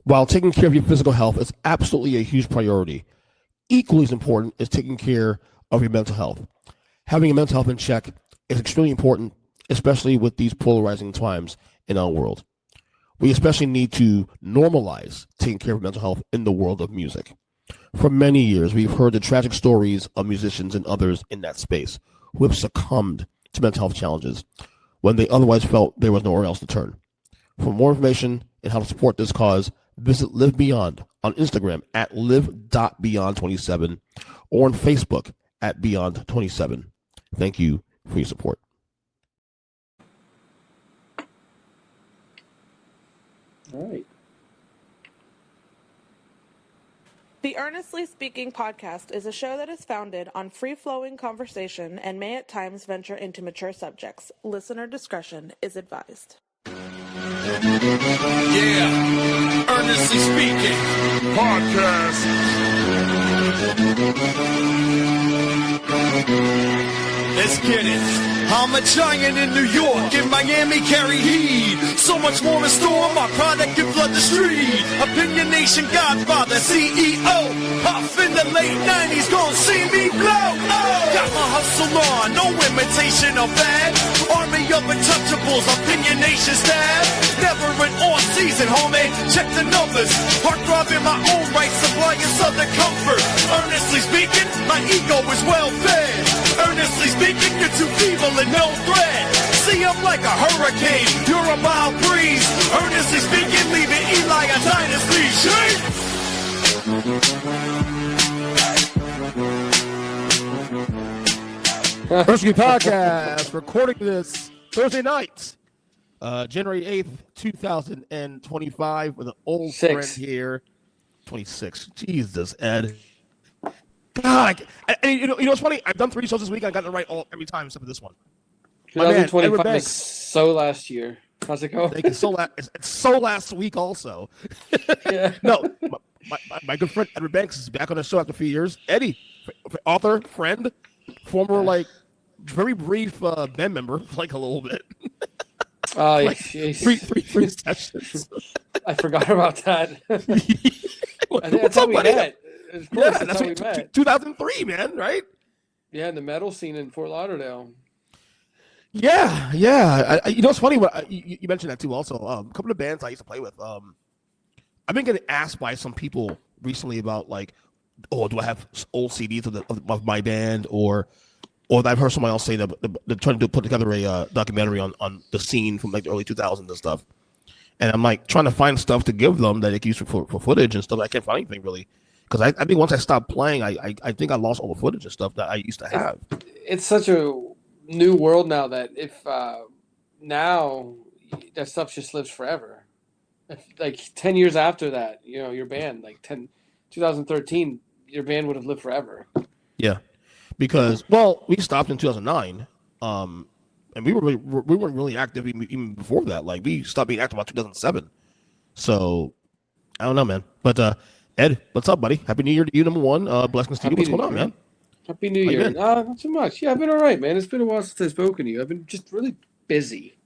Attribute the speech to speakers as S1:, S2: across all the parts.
S1: while taking care of your physical health is absolutely a huge priority, equally as important is taking care of your mental health. Having your mental health in check is extremely important, especially with these polarizing times in our world. We especially need to normalize taking care of mental health in the world of music. For many years, we've heard the tragic stories of musicians and others in that space who have succumbed to mental health challenges when they otherwise felt there was nowhere else to turn. For more information and how to support this cause, visit Live Beyond on Instagram at live.beyond27 or on Facebook at Beyond27. Thank you for your support.
S2: All right.
S3: The Earnestly Speaking podcast is a show that is founded on free-flowing conversation and may at times venture into mature subjects. Listener discretion is advised.
S4: Yeah, Earnestly Speaking podcast. Let's get it. I'm a giant in New York, in Miami carry heat. So much more in store, my product can flood the street. Opinion Nation Godfather, CEO. Puff in the late 90s, gon' see me blow. Oh, got my hustle on, no imitation of that. Army of untouchables, Opinion Nation staff. Never an off season, homie, check the numbers. Heart throb in my own right, supplying southern comfort. Earnestly speaking, my ego is well fed. Earnestly speaking, you're too evil and no threat. See, I'm like a hurricane, you're a mild breeze. Earnestly speaking, leaving Eli a dynasty. Shake!
S1: Earnestly podcast, recording this Thursday night, January 8th, 2025, with an old friend here. 26. Jesus, Ed. God, you know what's funny? I've done 3 shows this week. I got it right every time except for this one.
S2: 2025 is so last year. How's it going?
S1: It's so last week also.
S2: Yeah.
S1: No, my good friend Edward Banchs is back on the show after a few years. Eddie, author, friend, former very brief band member, like a little bit.
S2: Oh,
S1: like three sessions.
S2: I forgot about that. That's how we met. Of course,
S1: Yeah, that's
S2: how we met.
S1: 2003, man, right?
S2: Yeah, in the metal scene in Fort Lauderdale.
S1: Yeah. You know, it's funny. You mentioned that too. Also, a couple of bands I used to play with. I've been getting asked by some people recently about do I have old CDs of my band, or I've heard someone else say that they're trying to put together a documentary on the scene from the early 2000s and stuff. And I'm trying to find stuff to give them that they can use for footage and stuff. I can't find anything really. Because I think once I stopped playing, I think I lost all the footage and stuff that I used to have.
S2: It's such a new world now that if now that stuff just lives forever. If, 10 years after that, your band, 2013, your band would have lived forever.
S1: Yeah, because we stopped in 2009, and we weren't really active even before that. We stopped being active about 2007. So I don't know, man. But Ed, what's up, buddy? Happy New Year to you, number one. Blessings to you. What's going on, man?
S2: Happy New Year. Not too much. Yeah, I've been all right, man. It's been a while since I've spoken to you. I've been just really busy.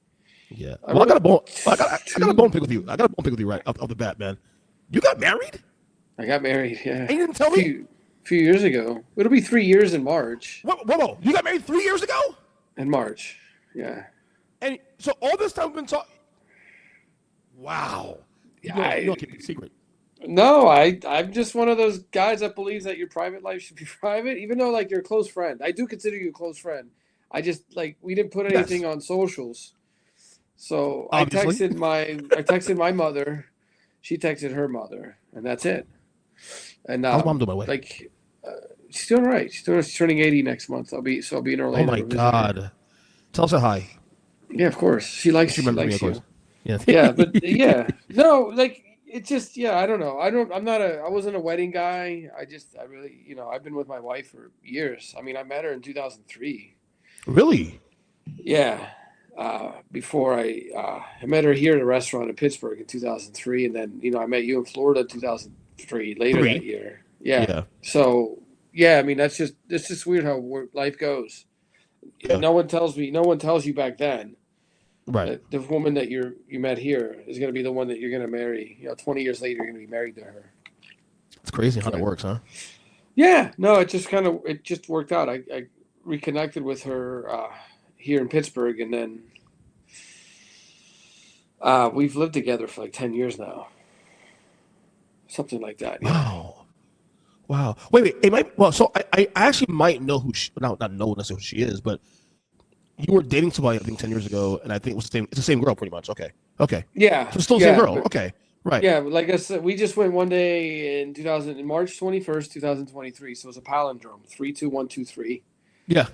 S1: Yeah. Well, I got a bone to pick with you. I got a bone to pick with you right off the bat, man. You got married?
S2: I got married, yeah.
S1: And you didn't tell me?
S2: A few years ago. It'll be 3 years in March.
S1: Whoa. You got married 3 years ago?
S2: In March, yeah.
S1: And so all this time we've been talking. Wow. You don't keep it a secret.
S2: No, I'm just one of those guys that believes that your private life should be private, even though you're a close friend. I do consider you a close friend. I just we didn't put anything on socials. So obviously. I texted my mother, she texted her mother, and that's it. And
S1: how's mom doing, by the way?
S2: She's doing all right. She's turning 80 next month. I'll be in Orlando.
S1: Oh my God. Tell us a hi.
S2: Yeah, of course. She likes
S1: me, of course.
S2: Yeah. Yeah, but yeah. No, it's just, I don't know. I wasn't a wedding guy. I really, I've been with my wife for years. I mean, I met her in 2003.
S1: Really?
S2: Yeah. Before I met her here at a restaurant in Pittsburgh in 2003. And then, I met you in Florida in 2003, later that year. Yeah. So, yeah, I mean, it's just weird how life goes. Yeah. No one tells you back then.
S1: Right.
S2: The woman that you met here is going to be the one that you're going to marry. 20 years later, you're going to be married to her.
S1: It's crazy how that works, huh?
S2: Yeah, no, it just worked out. I reconnected with her here in Pittsburgh, and then we've lived together for like 10 years now. Something like that. Yeah.
S1: Wow. Wait. It might. Well, so I actually might know who she. Not know necessarily who she is, but you were dating somebody I think 10 years ago, and I think it was the same. It's the same girl, pretty much. Okay.
S2: Yeah.
S1: So it's still the same girl. Okay. Right.
S2: Yeah, like I said, we just went one day in March 21st, 2023. So it was a palindrome, 32123.
S1: Yeah.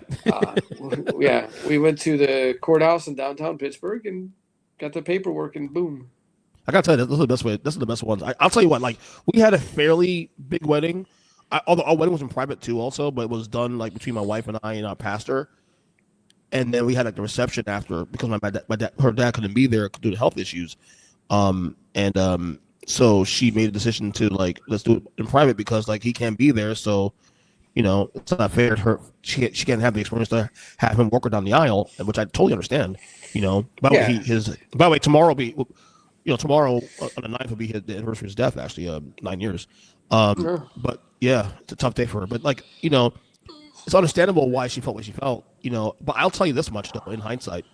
S2: Yeah, we went to the courthouse in downtown Pittsburgh and got the paperwork, and boom.
S1: I gotta tell you, those are the best way. Those are the best ones. I'll tell you what. Like, we had a fairly big wedding. Although our wedding was in private too, also, but it was done like between my wife and I and our pastor. And then we had like the reception after because her dad couldn't be there due to health issues. So she made a decision to like let's do it in private because like he can't be there. So, it's not fair to her. She can't have the experience to have him walk her down the aisle, which I totally understand. By the way, tomorrow will be. Tomorrow on the 9th will be the anniversary of his death, actually, 9 years. But yeah, it's a tough day for her. But like, it's understandable why she felt what she felt, But I'll tell you this much though, in hindsight,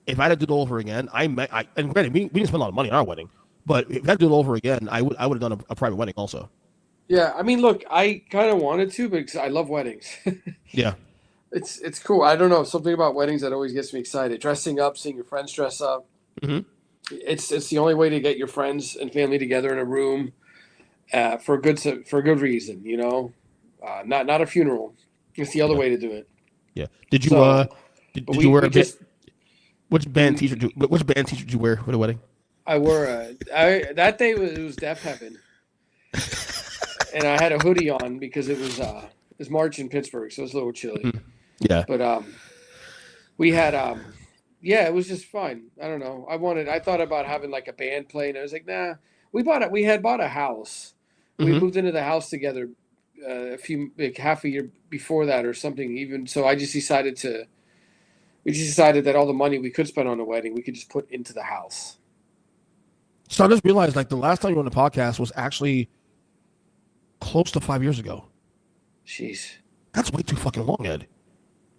S1: if I had to do it over again, and granted, we didn't spend a lot of money on our wedding, but if I had to do it over again, I would have done a private wedding also.
S2: Yeah, I mean, look, I kind of wanted to, because I love weddings.
S1: Yeah.
S2: It's cool. I don't know, something about weddings that always gets me excited. Dressing up, seeing your friends dress up.
S1: Mm-hmm.
S2: It's the only way to get your friends and family together in a room for a good reason, not a funeral. It's the other way to do it.
S1: Yeah. Did you did you wear which band t-shirt did you wear for the wedding?
S2: I wore that day it was Death Heaven, and I had a hoodie on because it was March in Pittsburgh, so it was a little chilly.
S1: Mm-hmm. Yeah.
S2: But we had yeah, it was just fine. I don't know. I thought about having like a band play, and I was like, nah. We had bought a house.
S1: Mm-hmm.
S2: We moved into the house together half a year before that or something. Even so, we just decided that all the money we could spend on the wedding, we could just put into the house.
S1: So I just realized, like, the last time you were on the podcast was actually close to 5 years ago.
S2: Jeez,
S1: that's way too fucking long, Ed.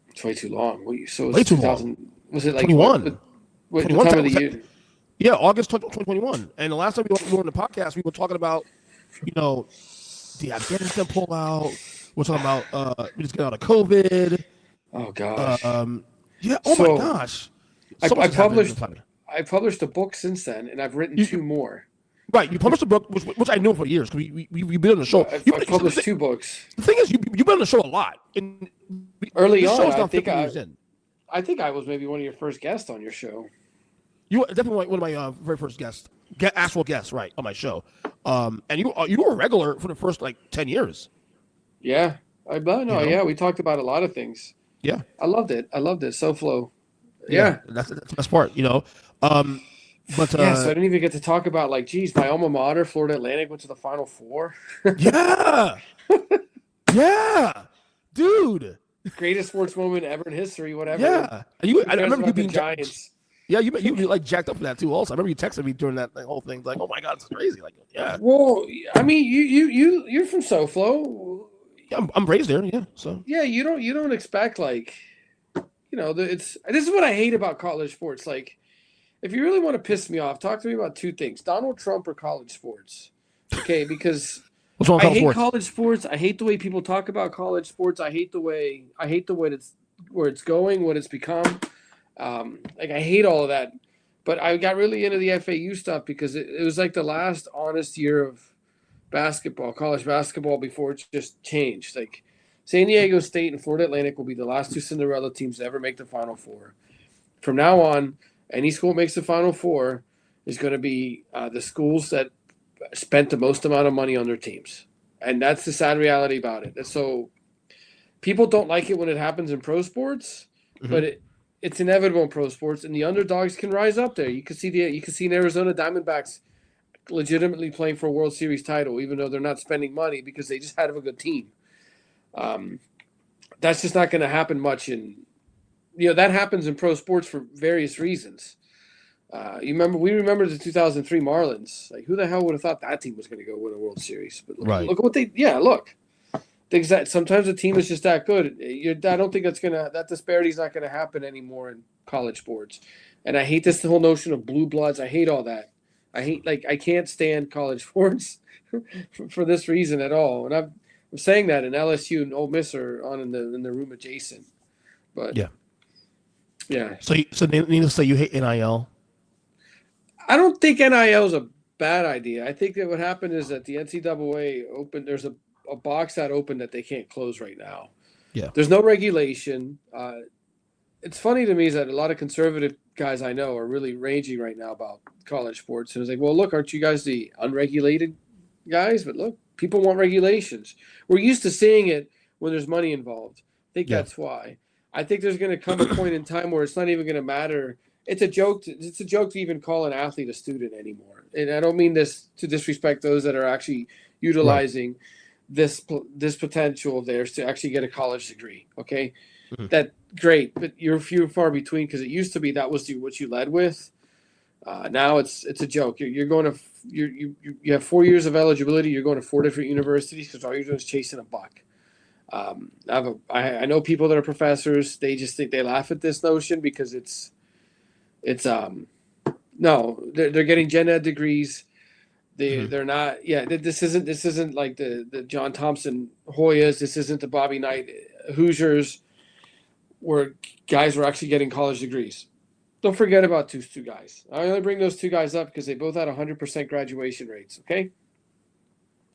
S2: It's way too long. So
S1: way too long.
S2: Was it like
S1: 21?
S2: What time of the year?
S1: Yeah, August 2021. And the last time we were on the podcast, we were talking about, the Afghanistan pullout. We're talking about we just got out of COVID.
S2: Oh gosh.
S1: Yeah. Oh my gosh.
S2: I published a book since then, and I've written 2 more.
S1: Right, you published a book, which I knew for years because we've been on the show.
S2: I published 2 books.
S1: The thing is, you've been on the show a lot.
S2: Early on, I think I was maybe one of your first guests on your show.
S1: You were definitely one of my very first guests, actual guests, right, on my show. And you were a regular for the first like 10 years.
S2: Yeah, yeah, we talked about a lot of things.
S1: Yeah,
S2: I loved it. SoFlo.
S1: Yeah, that's the best part, But
S2: so I didn't even get to talk about like, geez, my alma mater, Florida Atlantic, went to the Final Four.
S1: Yeah, yeah, dude.
S2: Greatest sports moment ever in history, whatever.
S1: Yeah, I remember you being
S2: Giants.
S1: Yeah, you like jacked up for that too. Also, I remember you texted me during that whole thing, like, "Oh my God, it's crazy!" Like, yeah.
S2: Well, I mean, you're from SoFlo.
S1: Yeah, I'm raised there. Yeah, so
S2: yeah, you don't expect like, this is what I hate about college sports. Like, if you really want to piss me off, talk to me about 2 things: Donald Trump or college sports. Okay, because I hate college sports. I hate the way people talk about college sports. I hate the way where it's going, what it's become. Like, I hate all of that, but I got really into the FAU stuff because it was like the last honest year of college basketball before it just changed. Like, San Diego State and Florida Atlantic will be the last 2 Cinderella teams to ever make the Final Four. From now on, any school that makes the Final Four is going to be the schools that spent the most amount of money on their teams. And that's the sad reality about it. And so people don't like it when it happens in pro sports, but it's inevitable in pro sports, and the underdogs can rise up there. You can see an Arizona Diamondbacks legitimately playing for a World Series title, even though they're not spending money because they just have a good team. That's just not going to happen much that happens in pro sports for various reasons. We remember the 2003 Marlins. Like, who the hell would have thought that team was going to go win a World Series? But look at what they. Yeah, look. Things that sometimes a team is just that good. I don't think that disparity is not gonna happen anymore in college sports. And I hate this whole notion of blue bloods. I hate all that. I can't stand college sports for this reason at all. And I'm saying that, and LSU and Ole Miss are on in the room adjacent. But yeah.
S1: So needless to say, you hate NIL.
S2: I don't think NIL is a bad idea. I think that what happened is that the NCAA opened. There's a box that opened that they can't close right now.
S1: Yeah.
S2: There's no regulation. It's funny to me is that a lot of conservative guys I know are really raging right now about college sports. And it's like, well, look, aren't you guys the unregulated guys? But look, people want regulations. We're used to seeing it when there's money involved. I think that's why. I think there's going to come a point in time where it's not even going to matter. It's a joke. It's a joke to even call an athlete a student anymore. And I don't mean this to disrespect those that are actually utilizing this potential of theirs to actually get a college degree. Okay, that great, but you're few and far between because it used to be that was what you led with. Now it's a joke. You're going to you have 4 years of eligibility. You're going to 4 different universities because all you're doing is chasing a buck. I know people that are professors. They just think they laugh at this notion because no, they're getting gen ed degrees. They're not. Yeah, this isn't like the John Thompson Hoyas. This isn't the Bobby Knight Hoosiers, where guys were actually getting college degrees. Don't forget about those two guys. I only bring those two guys up because they both had 100% graduation rates. Okay,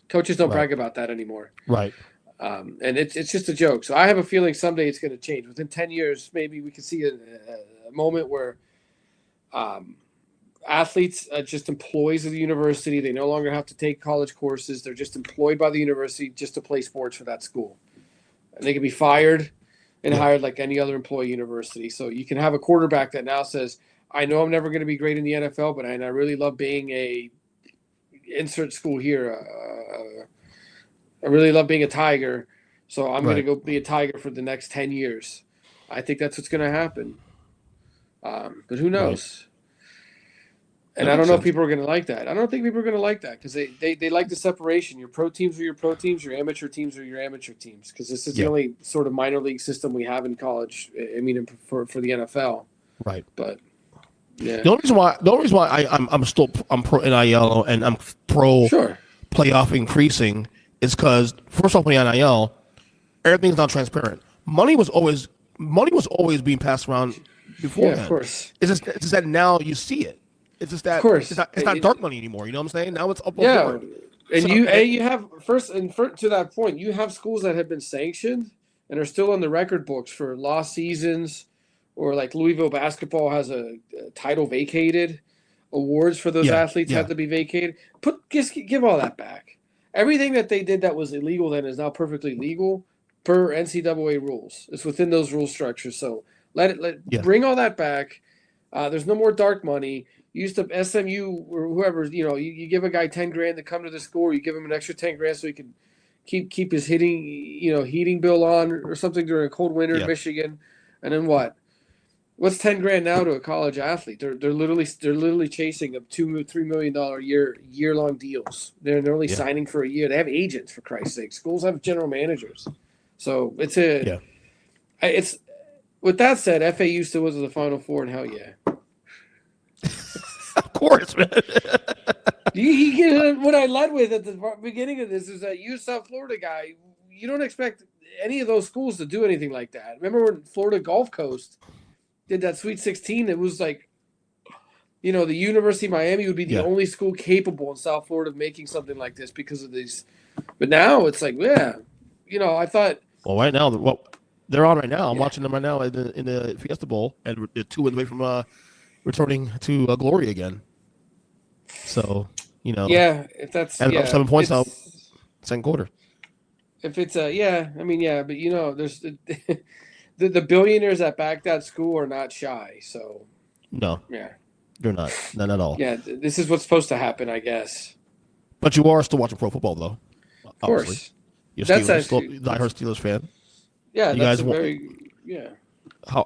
S2: coaches don't brag about that anymore.
S1: Right.
S2: And it's just a joke. So I have a feeling someday it's going to change. Within 10 years, maybe we can see a moment where athletes are just employees of the university. They no longer have to take college courses. They're just employed by the university just to play sports for that school. And they can be fired and hired like any other employee university. So you can have a quarterback that now says, I know I'm never going to be great in the NFL, but I really love being a insert school here. I really love being a Tiger. So I'm going to go be a Tiger for the next 10 years. I think that's what's going to happen. But who knows? And I don't know if people are going to like that. I don't think people are going to like that because they like the separation. Your pro teams are your pro teams. Your amateur teams are your amateur teams because this is the only sort of minor league system we have in college. I mean, for the NFL.
S1: Right.
S2: But yeah.
S1: The only reason why I'm pro NIL and I'm pro playoff increasing is because first off, with NIL, everything's not transparent. Money was always being passed around before.
S2: Yeah, of course.
S1: It's just that now you see it. It's just that it's not dark money anymore. You know what I'm saying? Now it's up.
S2: Yeah, and you have to that point, you have schools that have been sanctioned and are still on the record books for lost seasons, or like Louisville basketball has a title vacated. Awards for those athletes have to be vacated. Give all that back. Everything that they did that was illegal then is now perfectly legal per NCAA rules. It's within those rule structures. So bring all that back. There's no more dark money. Used to SMU or whoever, you give a guy $10,000 to come to the school, or you give him an extra $10,000 so he can keep his heating bill on or something during a cold winter in Michigan. And then what? What's $10,000 now to a college athlete? They're literally chasing up $2-3 million year long deals. They're only signing for a year. They have agents, for Christ's sake. Schools have general managers. So it's with that said, FAU still was in the Final Four, and hell yeah.
S1: Of course, man.
S2: What I led with at the beginning of this is that you, South Florida guy, you don't expect any of those schools to do anything like that. Remember when Florida Gulf Coast did that Sweet 16? It was like, the University of Miami would be the only school capable in South Florida of making something like this because of these. But now it's like, I thought.
S1: Well, right now, they're on right now. I'm watching them right now in the Fiesta Bowl, and they're 2 wins away from returning to glory again. So,
S2: if that's
S1: 7 points now, second quarter.
S2: If it's but there's the billionaires that back that school are not shy. So
S1: no, they're not, none at all.
S2: Yeah, this is what's supposed to happen, I guess.
S1: But you are still watching pro football, though.
S2: Of course,
S1: you're still diehard Steelers fan.
S2: Yeah,
S1: you guys
S2: very
S1: How?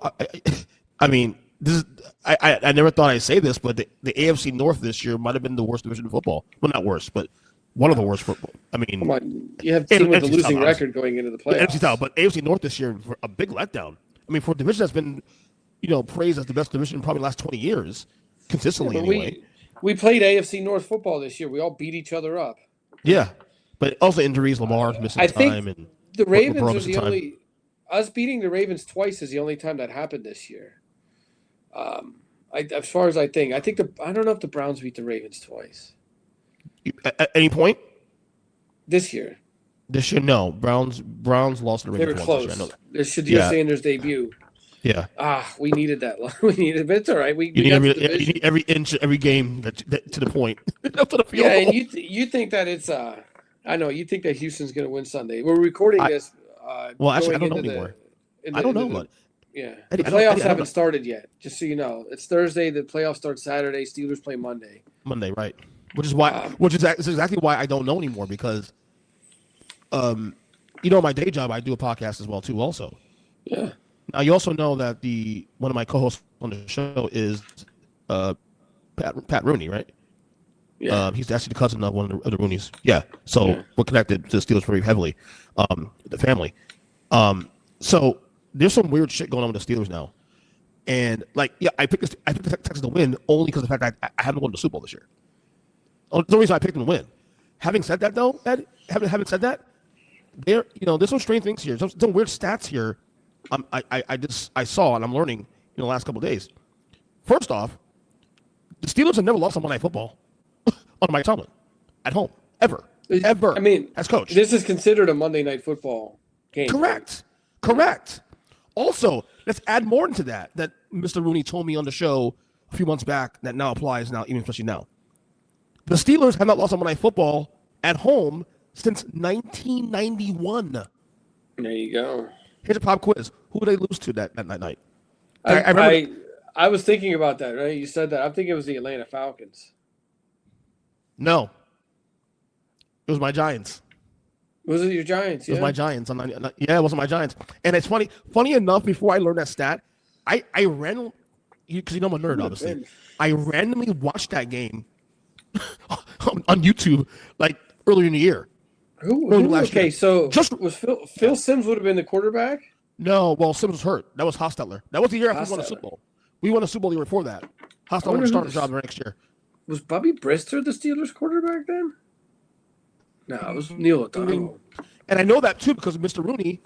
S1: I mean, this is I never thought I'd say this, but the AFC North this year might have been the worst division in football. Well, not worst, but one of the worst football. I mean,
S2: come on, you have a team with a losing record going into the playoffs.
S1: NFC South, but AFC North this year a big letdown. I mean, for a division that's been, praised as the best division in probably the last 20 years, consistently anyway.
S2: We played AFC North football this year. We all beat each other up.
S1: Yeah, but also injuries, Lamar missing time, and
S2: the Ravens are the only. Us beating the Ravens twice is the only time that happened this year. As far as I think I don't know if the Browns beat the Ravens twice.
S1: At any point
S2: this year.
S1: This year, no. Browns lost the Ravens.
S2: They were close. This should be Sanders' debut.
S1: Yeah.
S2: We needed that. We needed, but it's all right. You
S1: need every inch, every game that to the point. To the field.
S2: Yeah, and you think that it's I know you think that Houston's going to win Sunday. We're recording this.
S1: Well, actually, I don't know anymore. I don't know, but
S2: the playoffs haven't started yet. Just so you know, it's Thursday. The playoffs start Saturday. Steelers play Monday.
S1: Monday, right? Which is exactly why I don't know anymore because, my day job I do a podcast as well too. Also,
S2: yeah.
S1: Now you also know that one of my co-hosts on the show is Pat Rooney, right? Yeah. He's actually the cousin of one of the Rooneys. Yeah. So we're connected to the Steelers very heavily, the family. So there's some weird shit going on with the Steelers now, and I picked the Texans to win only because of the fact that I haven't won the Super Bowl this year. That's the reason I picked them to win. Having said that, though, Ed, having said that, there's some strange things here. Some weird stats here. I saw and I'm learning in the last couple of days. First off, the Steelers have never lost on Monday Night Football on Mike Tomlin at home ever. I mean, as coach,
S2: this is considered a Monday Night Football game.
S1: Correct. Also, let's add more into that Mr. Rooney told me on the show a few months back that now applies now, even especially now. The Steelers have not lost on Monday Night Football at home since 1991.
S2: There you go.
S1: Here's a pop quiz. Who did they lose to that night?
S2: I was thinking about that, right? You said that. I'm thinking it was the Atlanta Falcons.
S1: No. It was my Giants.
S2: Was it your Giants?
S1: It was my Giants. It wasn't my Giants. And it's funny. Funny enough, before I learned that stat, I randomly, because I'm a nerd, obviously. I randomly watched that game on YouTube earlier in the year.
S2: Okay, so was Phil Simms would have been the quarterback?
S1: No, well, Simms was hurt. That was Hostetler. That was the year after we won a Super Bowl. We won a Super Bowl the year before that. Hostetler started the job the next year.
S2: Was Bubby Brister the Steelers quarterback then? No, it was Neil O'Donnell.
S1: And I know that too because Mr. Rooney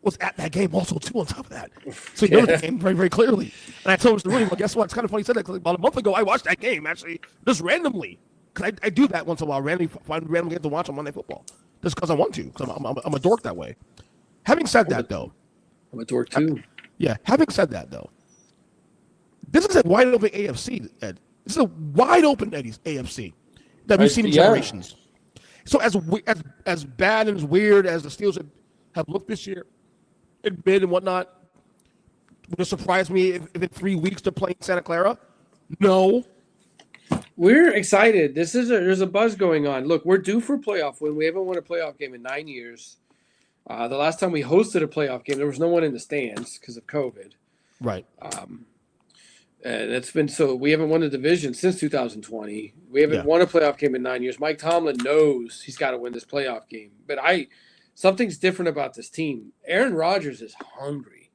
S1: was at that game also too on top of that. So he knows the game very, very clearly. And I told Mr. Rooney, well, guess what? It's kind of funny you said that because about a month ago I watched that game actually just randomly. Because I do that once in a while, find random games to watch on Monday Football. Just because I want to, because I'm a dork that way. Having said that, though.
S2: I'm a dork too.
S1: Yeah, having said that, though. This is a wide open AFC, Ed. This is a wide open AFC that we've seen in generations. So as bad and as weird as the Steelers have looked this year, and been and whatnot, would it surprise me if in 3 weeks they're playing Santa Clara? No.
S2: We're excited. There's a buzz going on. Look, we're due for a playoff win. We haven't won a playoff game in 9 years. The last time we hosted a playoff game, there was no one in the stands because of COVID.
S1: Right.
S2: And it's been we haven't won a division since 2020. We haven't won a playoff game in 9 years. Mike Tomlin knows he's got to win this playoff game. But something's different about this team. Aaron Rodgers is hungry.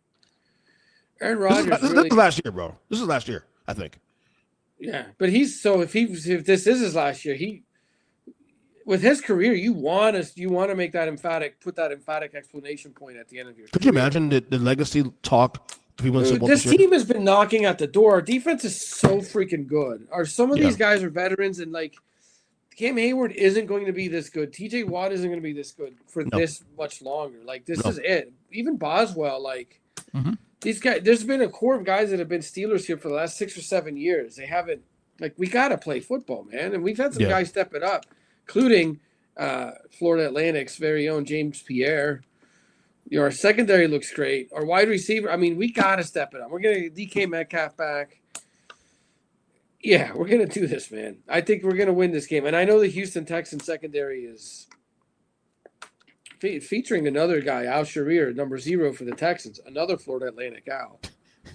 S2: Aaron Rodgers.
S1: This is last year, bro. This is last year, I think.
S2: Yeah, but if this is his last year, with his career, you want to make that put that emphatic explanation point at the end of your career.
S1: Could you imagine the legacy talk if he wins Super Bowl
S2: this team has been knocking at the door. Our defense is so freaking good. Some of these guys are veterans, and Cam Hayward isn't going to be this good. TJ Watt isn't going to be this good for this much longer. This is it. Even Boswell, these guys, there's been a core of guys that have been Steelers here for the last 6 or 7 years. They haven't, we got to play football, man. And we've had some guys step it up, including Florida Atlantic's very own James Pierre. Our secondary looks great. Our wide receiver, we got to step it up. We're going to get DK Metcalf back. Yeah, we're going to do this, man. I think we're going to win this game. And I know the Houston Texans secondary is featuring another guy, Al Sharir, number 0 for the Texans, another Florida Atlantic Al.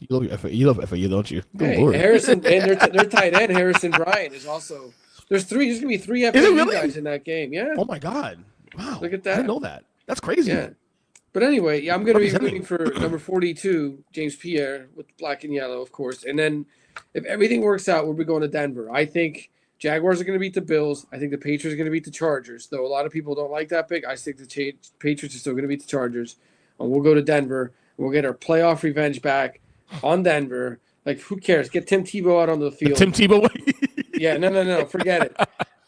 S1: You love FAU, don't you? Good
S2: Hey,
S1: Lord.
S2: Harrison and their tight end Harrison Bryant is also. There's gonna be three FAU
S1: really?
S2: guys in that game. Yeah.
S1: Oh my God! Wow,
S2: Look at
S1: I
S2: that.
S1: didn't know that. That's crazy.
S2: Yeah. But anyway, yeah, I'm going to be
S1: Representing.
S2: rooting for number 42, James Pierre, with black and yellow, of course. And then if everything works out, we'll be going to Denver. I think Jaguars are going to beat the Bills. I think the Patriots are going to beat the Chargers, though a lot of people don't like that pick. I think the Patriots are still going to beat the Chargers. And we'll go to Denver. We'll get our playoff revenge back on Denver. Like, who cares? Get Tim Tebow out on the field.
S1: Tim Tebow way.
S2: Yeah, no. Forget it.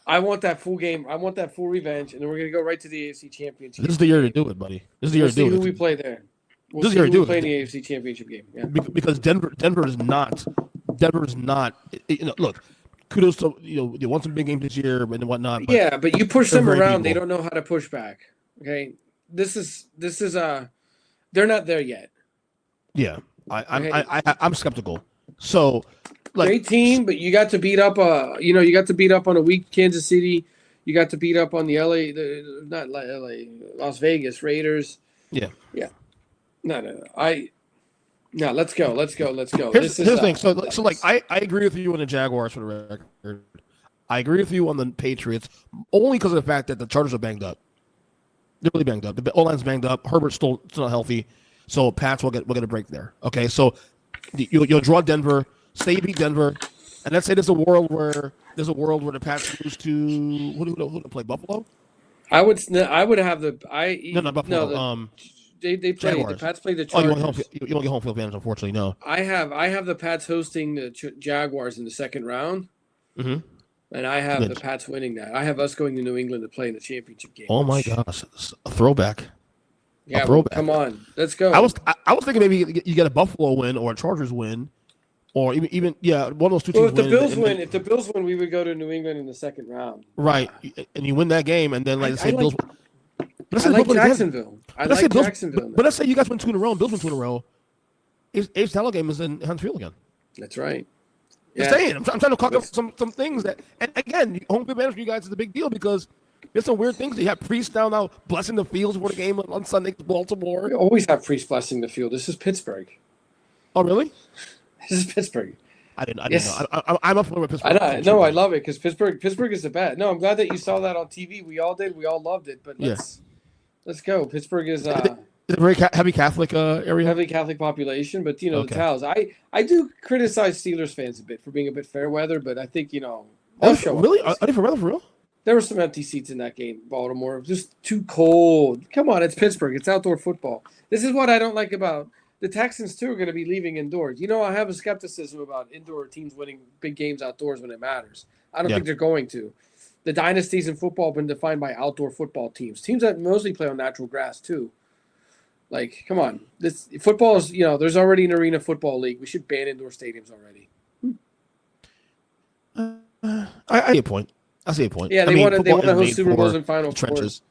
S2: I want that full game. I want that full revenge, and then we're gonna go right to the AFC Championship.
S1: This is the year to do it, buddy. This is the year to do it.
S2: We'll see who we play there. We'll
S1: This is
S2: see
S1: the year
S2: who
S1: to
S2: we
S1: do
S2: play
S1: it.
S2: in the AFC Championship game. Yeah.
S1: Because Denver is not. Look, kudos to they won some big games this year and whatnot. But
S2: Yeah, but you push them
S1: very
S2: around, they
S1: beatable.
S2: don't know how to push back. Okay, this is they're not there yet.
S1: Yeah, I'm skeptical. So, like,
S2: Great team, but you got to beat up you got to beat up on a weak Kansas City. You got to beat up on the Las Vegas Raiders.
S1: Yeah.
S2: No. Let's go.
S1: Here's the thing. So like, I agree with you on the Jaguars for the record. I agree with you on the Patriots only because of the fact that the Chargers are banged up. They're really banged up. The O-line's banged up. Herbert's still not healthy, so Pats will get a break there. Okay, so you'll draw Denver. Say you beat Denver, and let's say there's a world where the Pats lose to who play Buffalo.
S2: I would have the
S1: Not Buffalo.
S2: They play
S1: Jaguars.
S2: the Pats play the
S1: Oh,
S2: Chargers.
S1: you don't get home field advantage, unfortunately. No.
S2: I have the Pats hosting the Jaguars in the second round,
S1: Mm-hmm.
S2: and I have the Pats winning that. I have us going to New England to play in the championship game.
S1: Oh my gosh, a throwback.
S2: Yeah,
S1: throwback.
S2: come on, let's go.
S1: I was thinking maybe you get a Buffalo win or a Chargers win, or even one of those two teams.
S2: Well, if the Bills win, we would go to New England in the second round.
S1: Right, and you win that game, and then
S2: I
S1: Bills.
S2: I like Jacksonville. Jacksonville.
S1: But let's say you guys win 2 in a row, and Bills win 2 in a row. Ace Tallow game is in Huntsville again.
S2: That's right.
S1: I'm saying, I'm trying to cock up some things that, and again, home field advantage for you guys is a big deal because there's some weird things. You have priests down now blessing the fields for the game on Sunday to Baltimore.
S2: We always have priests blessing the field. This is Pittsburgh.
S1: Oh, really?
S2: This is Pittsburgh.
S1: I didn't know. I'm up for Pittsburgh.
S2: I know. I love it because Pittsburgh is the best. No, I'm glad that you saw that on TV. We all did. We all loved it. But let's go. Pittsburgh is
S1: a very heavy Catholic area.
S2: Heavy Catholic population, but the
S1: Okay.
S2: Towels. I do criticize Steelers fans a bit for being a bit fair weather, but I think they'll show up.
S1: Really? Are they for real?
S2: There were some empty seats in that game, Baltimore. It was just too cold. Come on, it's Pittsburgh. It's outdoor football. This is what I don't like about the Texans too. Are going to be leaving indoors. I have a skepticism about indoor teams winning big games outdoors when it matters. I don't think they're going to. The dynasties in football have been defined by outdoor football teams. Teams that mostly play on natural grass too. Like, come on. This football is, there's already an arena football league. We should ban indoor stadiums already.
S1: I see a point.
S2: Yeah, they want to host Super Bowls and Final
S1: trenches.
S2: Fours.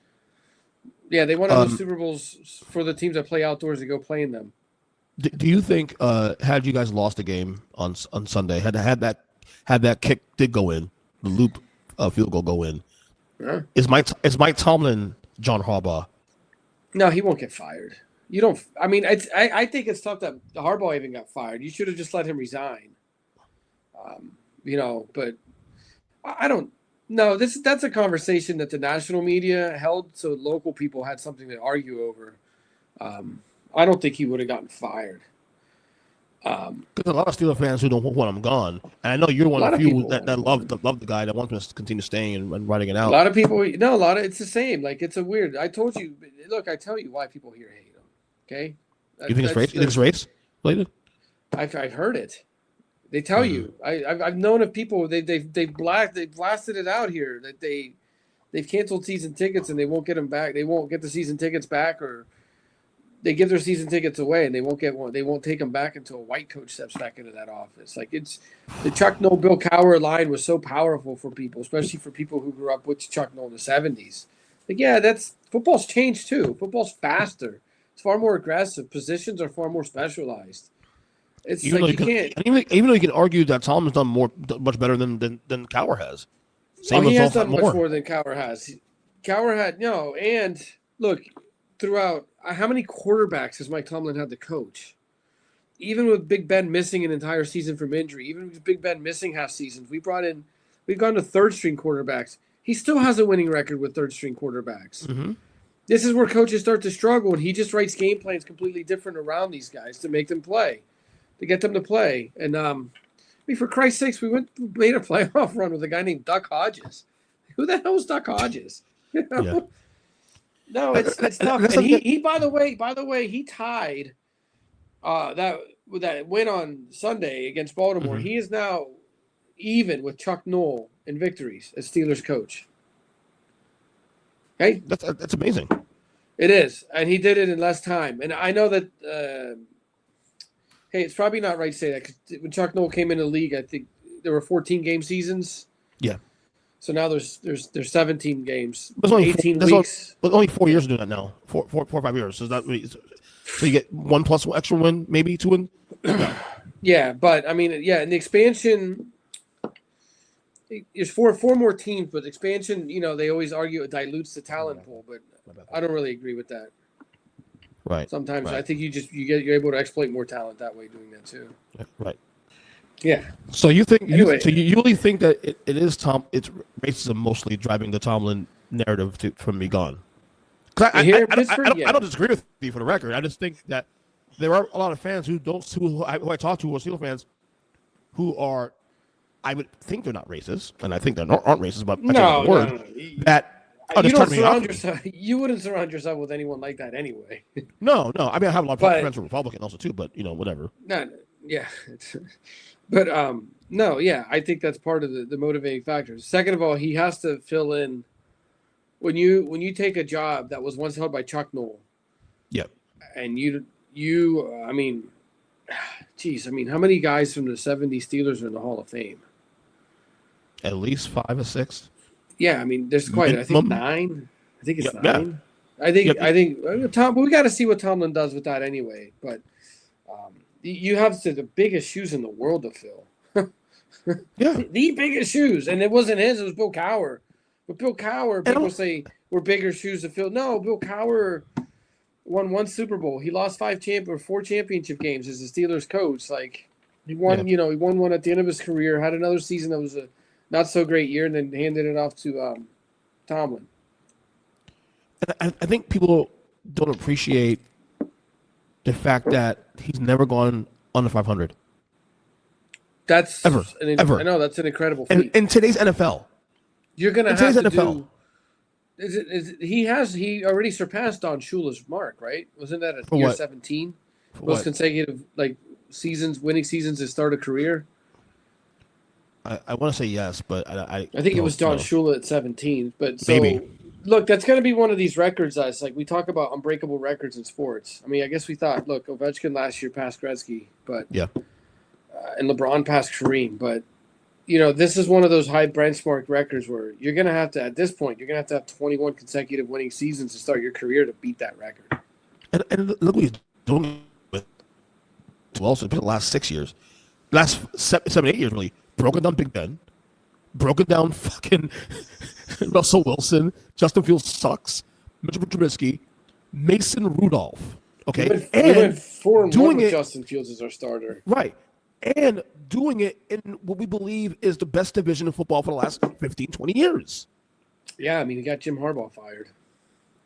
S2: Yeah, they want to host Super Bowls for the teams that play outdoors to go play in them.
S1: Do you think had you guys lost the game on Sunday, had that kick did go in, the loop field goal go in, is Mike Tomlin John Harbaugh? No,
S2: he won't get fired. You don't. I mean, I think it's tough that Harbaugh even got fired. You should have just let him resign. But I don't. No, that's a conversation that the national media held, so local people had something to argue over. I don't think he would have gotten fired.
S1: Because a lot of Steelers fans who don't want him gone, and I know you're one of the few that love the guy that wants him to continue staying and writing it out.
S2: A lot of people, it's the same. Like, it's a weird. I told you. Look, I tell you why people here hate him. Okay.
S1: You think it's race? You think it's race related?
S2: I've heard it. They tell you. I've known of people. They've blasted it out here that they've canceled season tickets and they won't get them back. They won't get the season tickets back, or they give their season tickets away and they won't get one. They won't take them back until a white coach steps back into that office. Like, it's the Chuck Noll, Bill Cowher line was so powerful for people, especially for people who grew up with Chuck Noll in the 70s. Like, football's changed too. Football's faster. It's far more aggressive. Positions are far more specialized. It's even like
S1: even though you can argue that Tomlin's done much better than Cowher has.
S2: He has done much more than Cowher has. Cowher had and look, throughout how many quarterbacks has Mike Tomlin had to coach? even with Big Ben missing an entire season from injury, even with Big Ben missing half seasons, we've gone to third string quarterbacks. He still has a winning record with third string quarterbacks.
S1: Mm-hmm.
S2: This is where coaches start to struggle, and he just writes game plans completely different around these guys to make them play, to get them to play. And for Christ's sakes, we made a playoff run with a guy named Duck Hodges. Who the hell is Duck Hodges? You know?
S1: Yeah.
S2: No, it's tough. And he by the way, he tied that win on Sunday against Baltimore.
S1: Mm-hmm.
S2: He is now even with Chuck Noll in victories as Steelers coach. Okay,
S1: That's amazing.
S2: It is, and he did it in less time. And I know that. Hey, it's probably not right to say that, 'cause when Chuck Noll came into the league, I think there were 14 game seasons.
S1: Yeah.
S2: So now there's 17 games,
S1: There's only
S2: 18 weeks.
S1: But only 4 years to do that now. 4 or 5 years. So you get 1 plus extra win, maybe 2 win.
S2: Yeah, but I mean, yeah, in the expansion, there's four more teams, but expansion, they always argue it dilutes the talent pool, but I don't really agree with that.
S1: Right.
S2: Sometimes
S1: right.
S2: I think you're able to exploit more talent that way doing that too.
S1: Right.
S2: Yeah.
S1: So you think
S2: Anyway.
S1: you really think that it is it's racism mostly driving the Tomlin narrative from me gone? I don't disagree with you for the record. I just think that there are a lot of fans who I talk to who are Steelers fans who are, I would think they're not racist, and I think they aren't racist, but
S2: No.
S1: that
S2: You wouldn't surround yourself with anyone like that anyway.
S1: No. I mean, I have a lot of friends who are Republican also too, but whatever.
S2: No, yeah. But no, yeah, I think that's part of the motivating factors. Second of all, he has to fill in when you take a job that was once held by Chuck Noll.
S1: Yep.
S2: And I mean, how many guys from the 70s Steelers are in the Hall of Fame?
S1: At least 5 or 6.
S2: Yeah, I mean, there's quite. I think 9. I think it's 9.
S1: Yeah.
S2: I think Tom. We got to see what Tomlin does with that anyway. But you have the biggest shoes in the world to fill.
S1: Yeah,
S2: the biggest shoes, and it wasn't his. It was Bill Cowher. But Bill Cowher, people say were bigger shoes to fill. No, Bill Cowher won 1 Super Bowl. He lost 4 championship games as a Steelers coach. Like he won, he won one at the end of his career. Had another season that was a not so great year, and then handed it off to Tomlin.
S1: I think people don't appreciate the fact that he's never gone under 500.
S2: That's
S1: ever.
S2: I know that's an incredible feat.
S1: In today's NFL,
S2: you're gonna have to
S1: NFL.
S2: He already surpassed Don Shula's mark, right? Wasn't that at year 17? Most consecutive winning seasons to start a career.
S1: I want to say yes, but I
S2: think it was Don Shula at 17. But
S1: maybe.
S2: Look, that's going to be one of these records. That's like we talk about unbreakable records in sports. I mean, I guess we thought, look, Ovechkin last year passed Gretzky, but and LeBron passed Kareem. But this is one of those high benchmark records where you're going to have to, at this point, you're going to have 21 consecutive winning seasons to start your career to beat that record.
S1: And look what he's doing with also the last 6 years, last 7, 8 years really. Broken down Big Ben, broken down fucking Russell Wilson, Justin Fields sucks, Mitchell Trubisky, Mason Rudolph. Okay,
S2: we went 4-1 with Justin Fields as our starter,
S1: right? And doing it in what we believe is the best division in football for the last 15, 20 years.
S2: Yeah, I mean, he got Jim Harbaugh fired.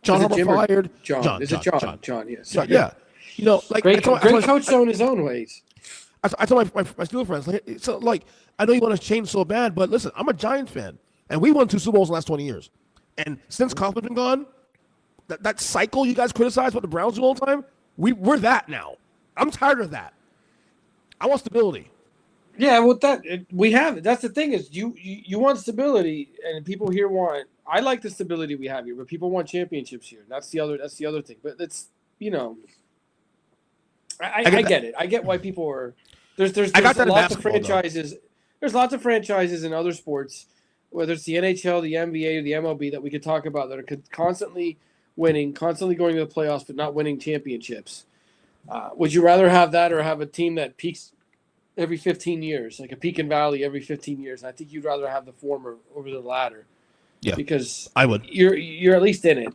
S1: John Harbaugh fired.
S2: John. Is it John? John, yes.
S1: Yeah.
S2: Great coach though in his own ways.
S1: I tell my Steelers friends, so I know you want to change so bad, but listen, I'm a Giants fan, and we won 2 Super Bowls in the last 20 years. And since Kaufman's been gone, that cycle you guys criticize what the Browns do all the time, we're that now. I'm tired of that. I want stability.
S2: Yeah, well, we have it. That's the thing is you want stability, and people here want. I like the stability we have here, but people want championships here. That's the other thing. But it's I get it. I get why people are. There's lots of franchises. Though. There's lots of franchises in other sports, whether it's the NHL, the NBA, or the MLB, that we could talk about that are constantly winning, constantly going to the playoffs, but not winning championships. Would you rather have that or have a team that peaks every 15 years, like a peak and valley every 15 years? And I think you'd rather have the former over the latter.
S1: Yeah,
S2: because
S1: I would.
S2: You're at least in it.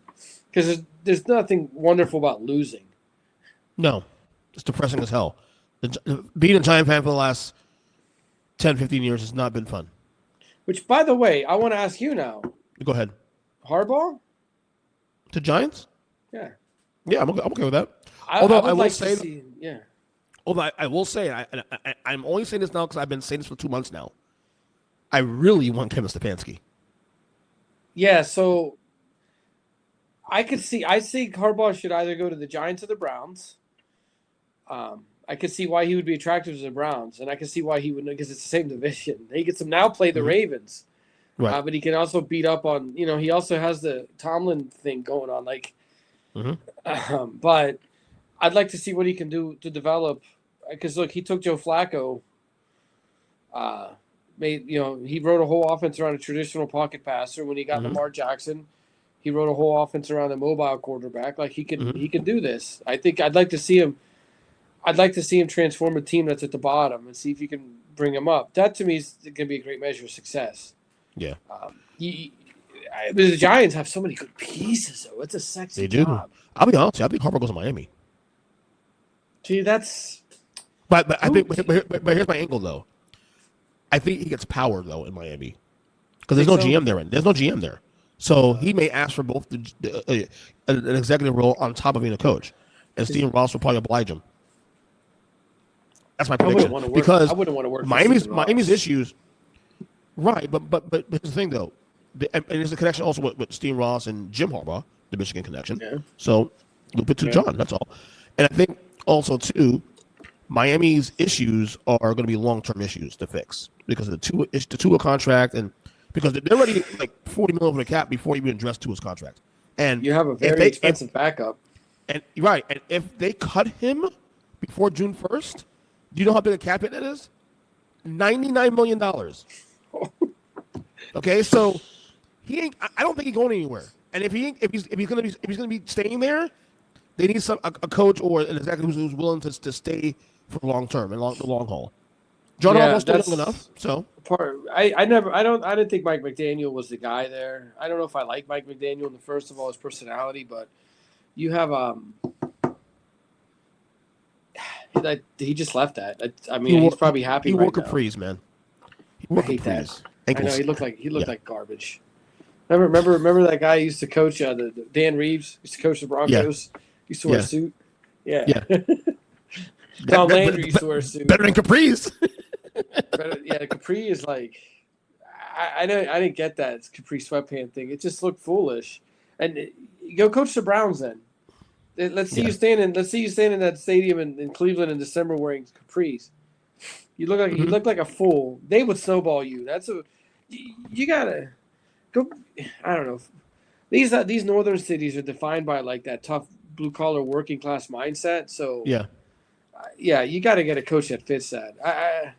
S2: Because there's nothing wonderful about losing.
S1: No, it's depressing as hell. Being a Giant fan for the last 10, 15 years has not been fun.
S2: Which, by the way, I want to ask you now.
S1: Go ahead.
S2: Harbaugh?
S1: To Giants?
S2: Yeah.
S1: Yeah, I'm okay with that.
S2: Although I will say, yeah.
S1: Although I will say, I'm only saying this now because I've been saying this for 2 months now. I really want Kevin Stefanski.
S2: Yeah, so I see Harbaugh should either go to the Giants or the Browns. I could see why he would be attractive to the Browns, and I can see why he would, because it's the same division. He gets to now play the Ravens,
S1: right?
S2: But he can also beat up on, he also has the Tomlin thing going on, but I'd like to see what he can do to develop, because look, he took Joe Flacco, he wrote a whole offense around a traditional pocket passer. When he got Lamar Jackson, he wrote a whole offense around a mobile quarterback. Like he can do this. I think I'd like to see him transform a team that's at the bottom and see if you can bring them up. That to me is going to be a great measure of success.
S1: Yeah.
S2: The Giants have so many good pieces, though. It's a sexy job.
S1: I'll be honest. I think Harbaugh goes to Miami.
S2: Gee, that's.
S1: But I think. But here's my angle, though. I think he gets power though in Miami because there's no GM there. There's no GM there, so he may ask for both an executive role on top of being a coach, and Stephen Ross will probably oblige him. That's my prediction. Because
S2: I wouldn't want to work.
S1: Miami's issues, right? But here's the thing though, and there's a connection also with Stephen Ross and Jim Harbaugh, the Michigan connection. Yeah. So loop it to John. That's all. And I think also too, Miami's issues are going to be long-term issues to fix because of the Tua contract, and because they're already like $40 million over the cap before you even address Tua's contract. And
S2: you have a very expensive backup.
S1: And right, and if they cut him before June 1st, do you know how big a cap hit that is? $99 million. Okay, so he ain't. I don't think he's going anywhere. And if he's going to be staying there, they need a coach or an executive who's willing to stay for long term and the long haul. John Harbaugh's still young enough, so
S2: I didn't think Mike McDaniel was the guy there. I don't know if I like Mike McDaniel in the first of all his personality, but you have he just left that. I mean, he's probably happy.
S1: He wore capris, man.
S2: He wore capris. I know he looked like garbage. Remember that guy used to coach the Dan Reeves used to coach the Broncos. Yeah. Used to wear a suit. Yeah. Tom Landry used to wear a suit.
S1: Better than capris.
S2: The capri is like, I didn't get that capri sweatpant thing. It just looked foolish. And go coach the Browns then. Let's see you stand in that stadium in Cleveland in December wearing capris. You look like a fool. They would snowball you. You gotta go. I don't know. These northern cities are defined by like that tough blue collar working class mindset. So you got to get a coach that fits that.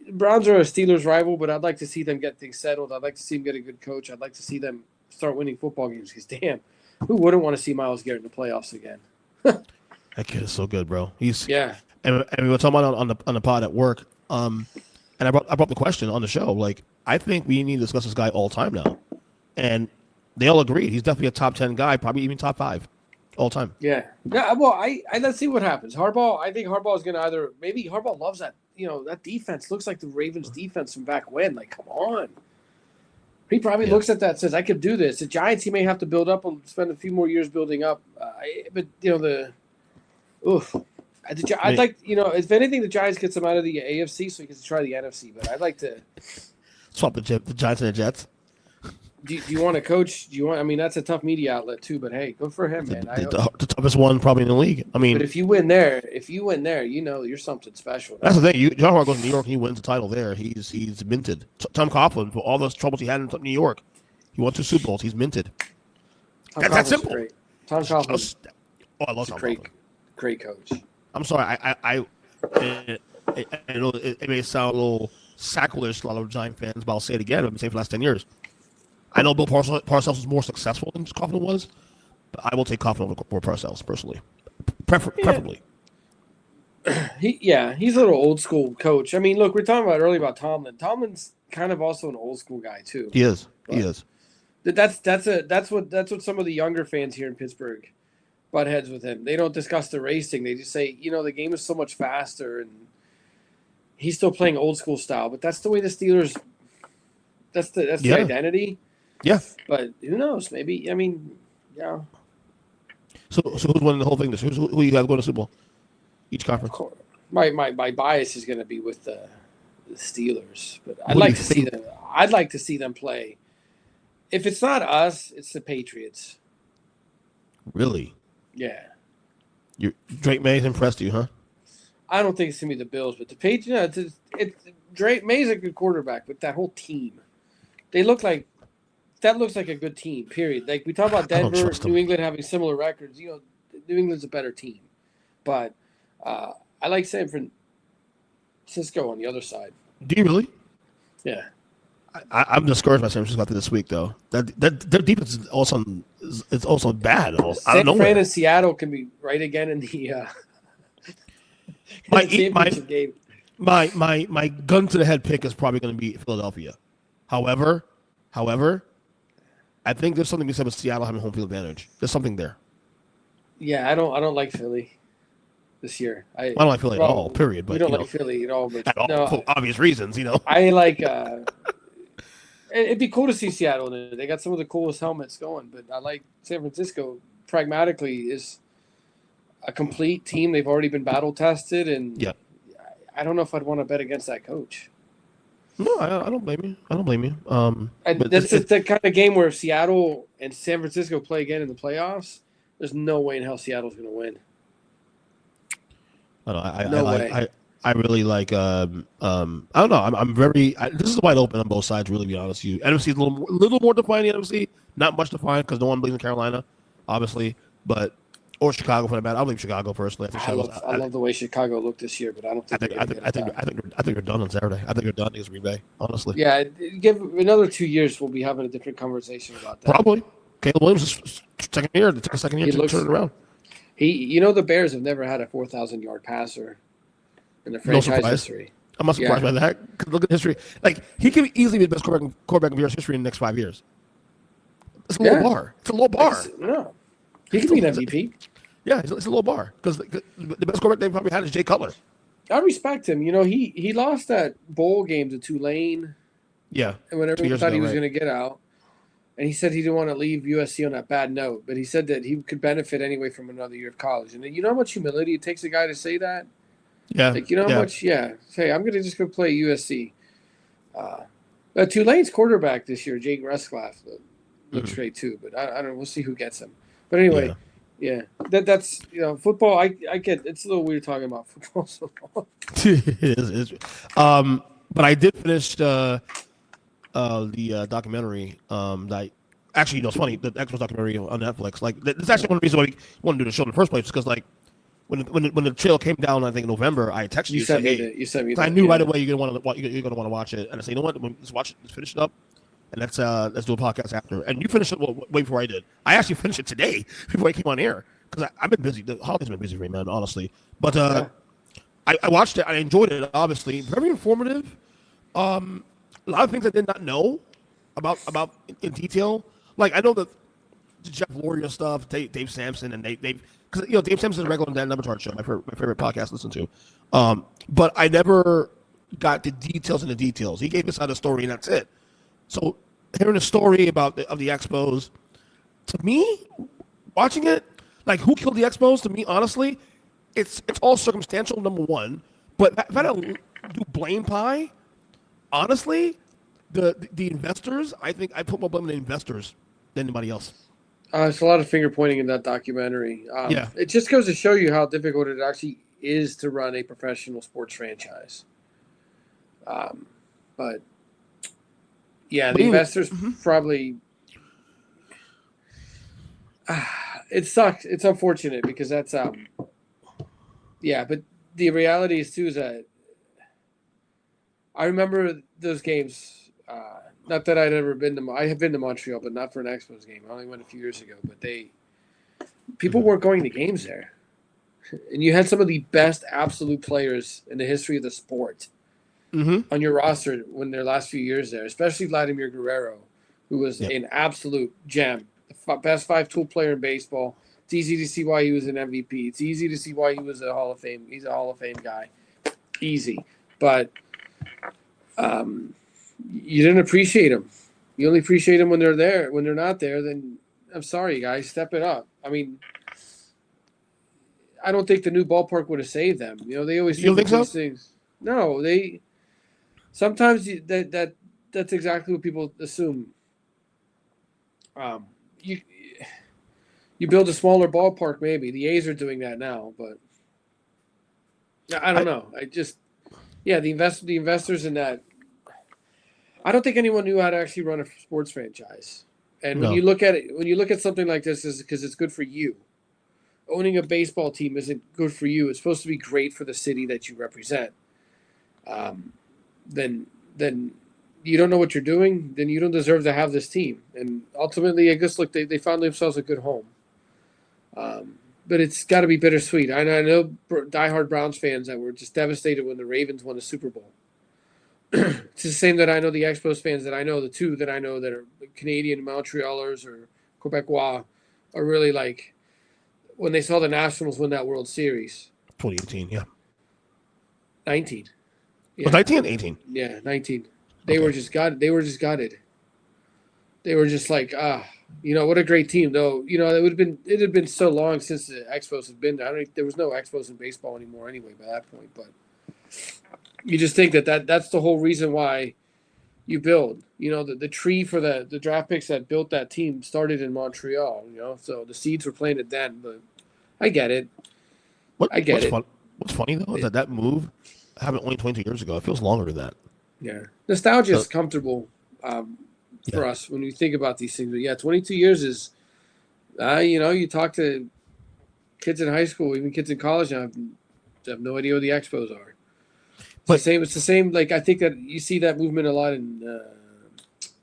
S2: Browns are a Steelers rival, but I'd like to see them get things settled. I'd like to see them get a good coach. I'd like to see them start winning football games. Because damn, who wouldn't want to see Myles Garrett in the playoffs again?
S1: That kid is so good, bro. And we were talking about on the pod at work. And I brought the question on the show. Like, I think we need to discuss this guy all the time now, and they all agreed he's definitely a top 10 guy, probably even top 5 all time.
S2: Yeah. Well, I let's see what happens. Harbaugh. I think Harbaugh is going to maybe Harbaugh loves that. That defense looks like the Ravens defense from back when. Like, come on. He probably looks at that and says, I could do this. The Giants, he may have to build up and spend a few more years building up. I'd like, if anything, the Giants get some out of the AFC so he gets to try the NFC. But I'd like to
S1: swap the Giants and the Jets.
S2: Do you want to coach? That's a tough media outlet too. But hey, good for him, man.
S1: The toughest one probably in the league. I mean,
S2: but if you win there, you're something special.
S1: That's the thing. John Harbaugh goes to New York and he wins the title there. He's minted. Tom Coughlin, for all those troubles he had in New York, he won 2 Super Bowls. He's minted. That's simple.
S2: Great. Tom Coughlin.
S1: I love Tom Coughlin.
S2: Great coach.
S1: I'm sorry. I know it may sound a little sacrilege to a lot of Giant fans, but I'll say it again. I've been saying it for the last 10 years. I know Bill Parcells was more successful than Coughlin was, but I will take Coughlin over Parcells personally, preferably.
S2: He's a little old school coach. I mean, look, we're talking about earlier about Tomlin. Tomlin's kind of also an old school guy too.
S1: He is. He is.
S2: That's what some of the younger fans here in Pittsburgh. butt heads with him. They don't discuss the racing. They just say, the game is so much faster, and he's still playing old school style. But that's the way the Steelers. That's the identity.
S1: Yeah.
S2: But who knows? Maybe. I mean, yeah.
S1: So who's winning the whole thing? Who you got going to Super Bowl? Each conference.
S2: My bias is going to be with the Steelers, but I'd like to see them play. If it's not us, it's the Patriots.
S1: Really?
S2: Yeah.
S1: Drake May's impressed you, huh?
S2: I don't think it's going to be the Bills, but the Patriots. Drake May's a good quarterback, but that whole team, looks like a good team. Period. Like we talk about Denver, New England having similar records. New England's a better team, but I like San Francisco on the other side.
S1: Do you really?
S2: Yeah.
S1: I'm discouraged by San Francisco after this week, though. Their defense is also bad.
S2: San Fran and Seattle can be right again in the championship game.
S1: My gun to the head pick is probably going to be Philadelphia. However, I think there's something to be said with Seattle having home field advantage. There's something there.
S2: Yeah, I don't like Philly this year. I
S1: don't like Philly at all. Period. But
S2: you don't like Philly at all, but
S1: for obvious reasons,
S2: I like. It'd be cool to see Seattle. They got some of the coolest helmets going, but I like San Francisco. Pragmatically, is a complete team. They've already been battle tested, and I don't know if I'd want to bet against that coach.
S1: No, I don't blame you.
S2: But that's the kind of game where if Seattle and San Francisco play again in the playoffs, there's no way in hell Seattle's going to win.
S1: I really like. I don't know. I'm very. This is wide open on both sides. Really, to be honest with you. NFC is a little more defined. The NFC, not much defined because no one believes in Carolina, obviously, or Chicago for that matter. I believe Chicago personally.
S2: I love the way Chicago looked this year, but I don't think.
S1: I think they're done on Saturday. I think they're done against Green Bay. Honestly.
S2: Yeah, give another 2 years, we'll be having a different conversation about that.
S1: Probably. Caleb Williams' second year. It took a second year to turn it around.
S2: The Bears have never had a 4,000-yard passer in the franchise history.
S1: I'm not surprised by that. Look at history. Like, he could easily be the best quarterback in Bears history in the next 5 years. It's a low bar. It's a low bar.
S2: No. He could be an MVP.
S1: Yeah, it's a low bar. Because the best quarterback they've probably had is Jay Cutler.
S2: I respect him. He lost that bowl game to Tulane.
S1: Yeah.
S2: And when everyone thought he was going to get out. And he said he didn't want to leave USC on that bad note. But he said that he could benefit anyway from another year of college. And you know how much humility it takes a guy to say that?
S1: Yeah.
S2: Like, how much? Yeah. Say, I'm going to just go play USC. Tulane's quarterback this year, Jake Resclaff, looks great too. But I don't know. We'll see who gets him. But anyway, yeah. That's football. I get it's a little weird talking about football so long.
S1: It is. But I did finish the documentary. Actually, it's funny. The Expos documentary on Netflix. Like, that's actually one of the reasons why we wanted to do the show in the first place, because like. When the trail came down, I think in November, I texted you.
S2: You sent me.
S1: I knew right away you're gonna want to watch it, and I said, you know what? Let's watch it. Let's finish it up, and let's do a podcast after. And you finished it way before I did. I actually finished it today before I came on air because I've been busy. The holidays have been busy for me, man, honestly. But I watched it. I enjoyed it. Obviously, very informative. A lot of things I did not know about in detail. Like, I know that Jeff Loria stuff, Dave Sampson, and they've. Because Dave Sampson is a regular on that Number Chart show, my favorite podcast to listen to. But I never got the details in the details. He gave us out a story, and that's it. So hearing a story of the Expos, to me, watching it, like Who Killed the Expos, to me, honestly, it's all circumstantial, number one. But if I don't do blame pie, honestly, the investors, I think I put more blame on the investors than anybody else.
S2: It's a lot of finger pointing in that documentary. It just goes to show you how difficult it actually is to run a professional sports franchise. But the investors probably. It sucks. It's unfortunate because that's but the reality is too is that I remember those games. Not that I'd ever been to. I have been to Montreal, but not for an Expos game. I only went a few years ago. But people weren't going to games there, and you had some of the best absolute players in the history of the sport on your roster when their last few years there. Especially Vladimir Guerrero, who was an absolute gem, the best 5-tool player in baseball, It's easy to see why he was an MVP. It's easy to see why he was a Hall of Fame. He's a Hall of Fame guy. Easy. But you didn't appreciate him. You only appreciate them when they're there. When they're not there, then I'm sorry, guys. Step it up. I mean, I don't think the new ballpark would have saved them. They always
S1: You think so?
S2: these things. No, they sometimes that's exactly what people assume. You build a smaller ballpark, maybe the A's are doing that now, but I don't know. The investors in that. I don't think anyone knew how to actually run a sports franchise. And when you look at it, when you look at something like this, is because it's good for you. Owning a baseball team isn't good for you. It's supposed to be great for the city that you represent. Then you don't know what you're doing. Then you don't deserve to have this team. And ultimately, I guess, look, they found themselves a good home. But it's got to be bittersweet. I know diehard Browns fans that were just devastated when the Ravens won the Super Bowl. It's the same that I know the Expos fans that I know, the two that I know that are Canadian Montrealers or Quebecois are really like when they saw the Nationals win that World Series.
S1: 2018, yeah.
S2: 19. Yeah.
S1: Was 19 18?
S2: Yeah, 19. They were just gutted. They were just like, what a great team, though. It had been so long since the Expos had been there. There was no Expos in baseball anymore anyway by that point, but you just think that's the whole reason why you build. The tree for the draft picks that built that team started in Montreal, so the seeds were planted then, but I get it.
S1: What's funny, though, is that move happened only 22 years ago. It feels longer than that.
S2: Yeah. Nostalgia is comfortable for us when you think about these things. But, yeah, 22 years is, you talk to kids in high school, even kids in college, and have no idea what the Expos are. It's the same. Like, I think that you see that movement a lot in